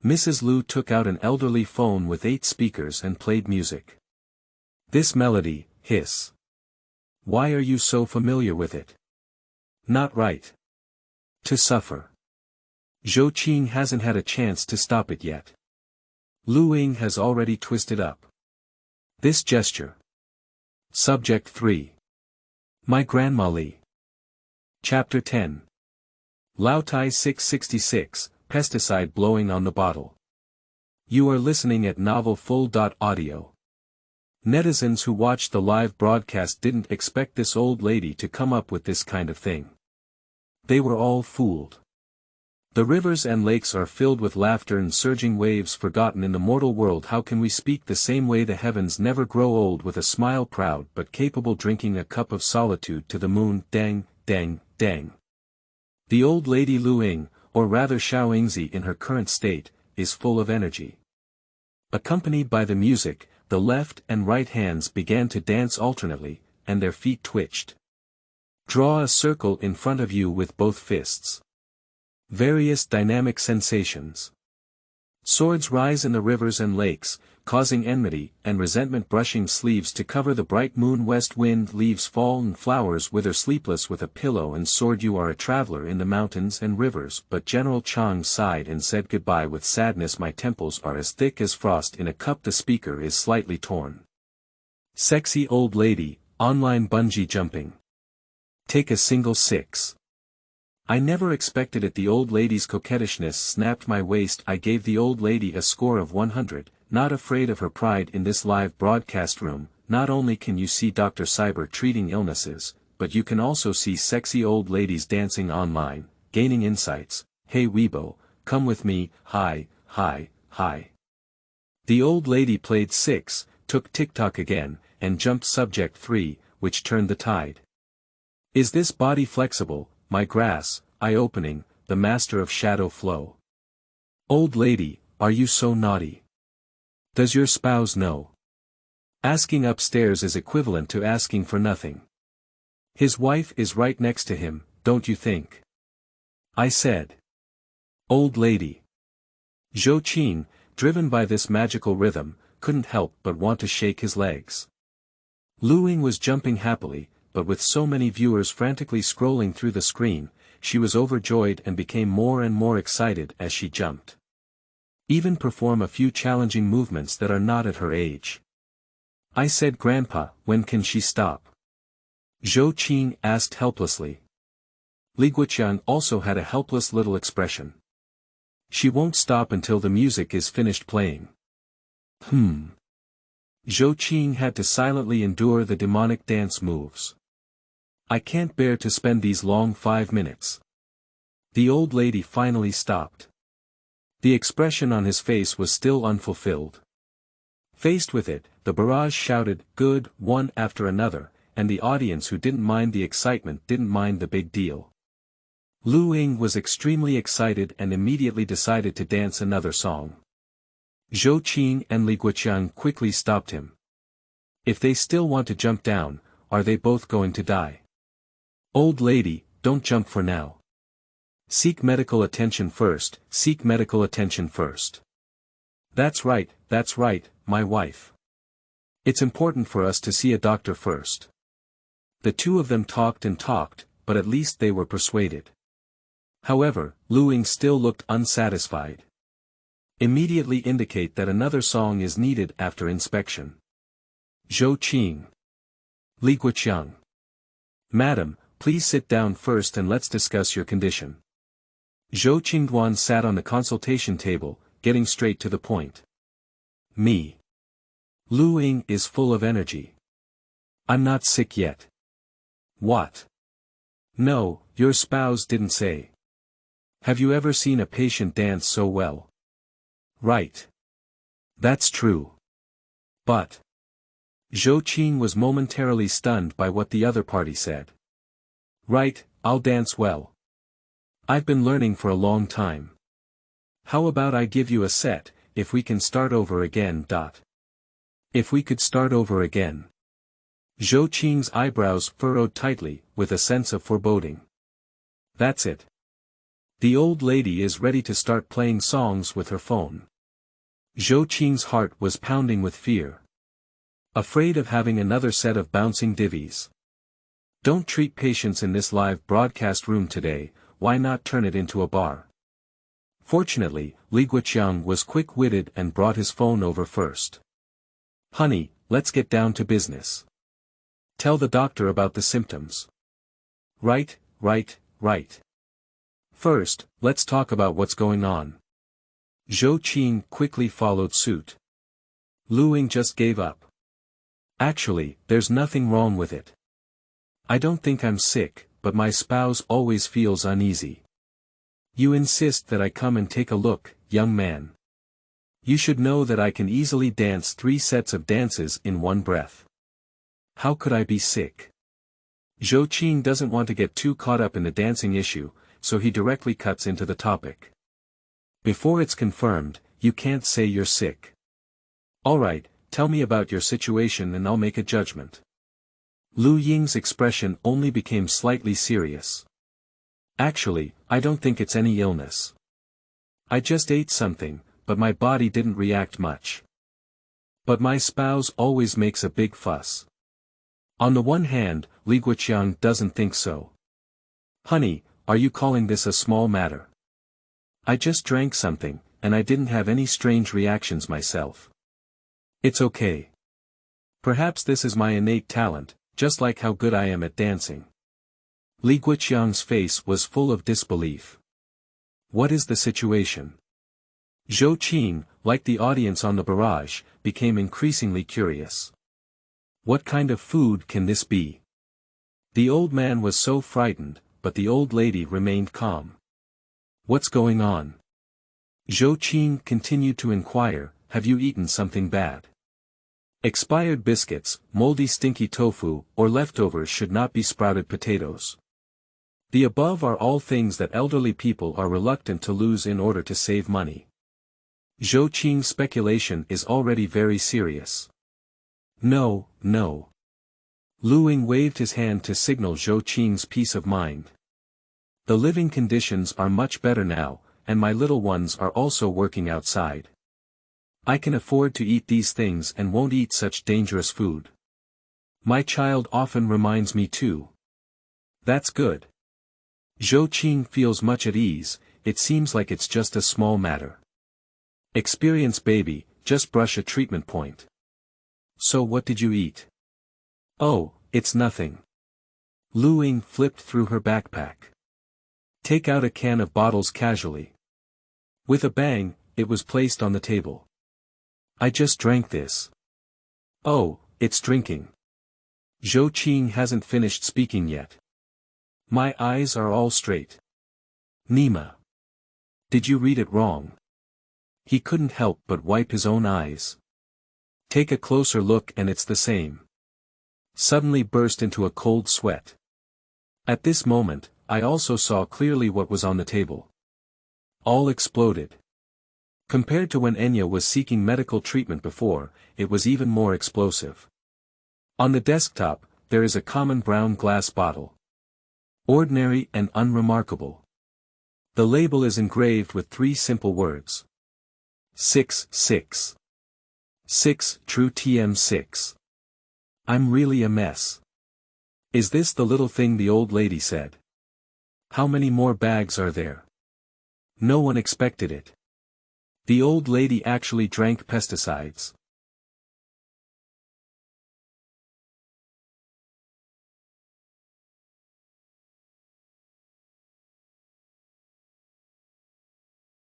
Mrs. Lu took out an elderly phone with 8 speakers and played music. This melody, hiss. Why are you so familiar with it? Not right. To suffer. Zhou Qing hasn't had a chance to stop it yet. Lu Ying has already twisted up. This gesture. Subject 3. My Grandma Li. Chapter 10. Laotie 666, Pesticide blowing on the bottle. You are listening at novelfull.audio. Netizens who watched the live broadcast didn't expect this old lady to come up with this kind of thing. They were all fooled. The rivers and lakes are filled with laughter and surging waves forgotten in the mortal world. How can we speak the same way the heavens never grow old with a smile proud but capable drinking a cup of solitude to the moon? Dang, dang, dang. The old lady Lu Ying, or rather Xiaoyingzi in her current state, is full of energy. Accompanied by the music, the left and right hands began to dance alternately, and their feet twitched. Draw a circle in front of you with both fists. Various dynamic sensations. Swords rise in the rivers and lakes, causing enmity and resentment. Brushing sleeves to cover the bright moon. West wind, leaves fall and flowers wither. Sleepless with a pillow and sword. You are a traveler in the mountains and rivers. But General Chang sighed and said goodbye with sadness. My temples are as thick as frost in a cup. The speaker is slightly torn. Sexy old lady, online bungee jumping. Take a single 6. I never expected it. The old lady's coquettishness snapped my waist. I gave the old lady a score of 100, not afraid of her pride. In this live broadcast room, not only can you see Dr. Cyber treating illnesses, but you can also see sexy old ladies dancing online, gaining insights. Hey Weibo, come with me. Hi, hi, hi. The old lady played 6, took TikTok again, and jumped subject 3, which turned the tide. Is this body flexible? My grass, eye-opening, the master of shadow flow. Old lady, are you so naughty? Does your spouse know? Asking upstairs is equivalent to asking for nothing. His wife is right next to him, don't you think? I said. Old lady. Zhou Qing, driven by this magical rhythm, couldn't help but want to shake his legs. Lu Ying was jumping happily, but with so many viewers frantically scrolling through the screen, she was overjoyed and became more and more excited as she jumped. Even perform a few challenging movements that are not at her age. I said, Grandpa, when can she stop? Zhou Qing asked helplessly. Li Guoqiang also had a helpless little expression. She won't stop until the music is finished playing. Zhou Qing had to silently endure the demonic dance moves. I can't bear to spend these long 5 minutes. The old lady finally stopped. The expression on his face was still unfulfilled. Faced with it, the barrage shouted, good, one after another, and the audience who didn't mind the excitement didn't mind the big deal. Lu Ying was extremely excited and immediately decided to dance another song. Zhou Qing and Li Guoqiang quickly stopped him. If they still want to jump down, are they both going to die? Old lady, don't jump for now. Seek medical attention first, seek medical attention first. That's right, my wife. It's important for us to see a doctor first. The two of them talked and talked, but at least they were persuaded. However, Lu Ying still looked unsatisfied. Immediately indicate that another song is needed after inspection. Zhou Qing. Li Guoqiang. Madam, please sit down first and let's discuss your condition. Zhou Qingduan sat on the consultation table, getting straight to the point. Me. Lu Ying is full of energy. I'm not sick yet. What? No, your spouse didn't say. Have you ever seen a patient dance so well? Right. That's true. But. Zhou Qing was momentarily stunned by what the other party said. Right, I'll dance well. I've been learning for a long time. How about I give you a set, if we can start over again. If we could start over again. Zhou Qing's eyebrows furrowed tightly, with a sense of foreboding. That's it. The old lady is ready to start playing songs with her phone. Zhou Qing's heart was pounding with fear. Afraid of having another set of bouncing divvies. Don't treat patients in this live broadcast room today, why not turn it into a bar? Fortunately, Li Guoqiang was quick-witted and brought his phone over first. Honey, let's get down to business. Tell the doctor about the symptoms. Right. First, let's talk about what's going on. Zhou Qing quickly followed suit. Lu Ying just gave up. Actually, there's nothing wrong with it. I don't think I'm sick, but my spouse always feels uneasy. You insist that I come and take a look, young man. You should know that I can easily dance 3 sets of dances in one breath. How could I be sick? Zhou Qing doesn't want to get too caught up in the dancing issue, so he directly cuts into the topic. Before it's confirmed, you can't say you're sick. Alright, tell me about your situation and I'll make a judgment. Lu Ying's expression only became slightly serious. Actually, I don't think it's any illness. I just ate something, but my body didn't react much. But my spouse always makes a big fuss. On the one hand, Li Guoqiang doesn't think so. Honey, are you calling this a small matter? I just drank something, and I didn't have any strange reactions myself. It's okay. Perhaps this is my innate talent, just like how good I am at dancing. Li Guoqiang's face was full of disbelief. What is the situation? Zhou Qing, like the audience on the barrage, became increasingly curious. What kind of food can this be? The old man was so frightened, but the old lady remained calm. What's going on? Zhou Qing continued to inquire, have you eaten something bad? Expired biscuits, moldy stinky tofu, or leftovers should not be sprouted potatoes. The above are all things that elderly people are reluctant to lose in order to save money. Zhou Qing's speculation is already very serious. No. Lu Ying waved his hand to signal Zhou Qing's peace of mind. The living conditions are much better now, and my little ones are also working outside. I can afford to eat these things and won't eat such dangerous food. My child often reminds me too. That's good. Zhou Qing feels much at ease, it seems like it's just a small matter. Experience baby, just brush a treatment point. So what did you eat? Oh, it's nothing. Lu Ying flipped through her backpack. Take out a can of bottles casually. With a bang, it was placed on the table. I just drank this. Oh, it's drinking. Zhou Qing hasn't finished speaking yet. My eyes are all straight. Nima. Did you read it wrong? He couldn't help but wipe his own eyes. Take a closer look and it's the same. Suddenly burst into a cold sweat. At this moment, I also saw clearly what was on the table. All exploded. Compared to when Enya was seeking medical treatment before, it was even more explosive. On the desktop, there is a common brown glass bottle. Ordinary and unremarkable. The label is engraved with 3 simple words. 6. 6 true TM6. I'm really a mess. Is this the little thing the old lady said? How many more bags are there? No one expected it. The old lady actually drank pesticides.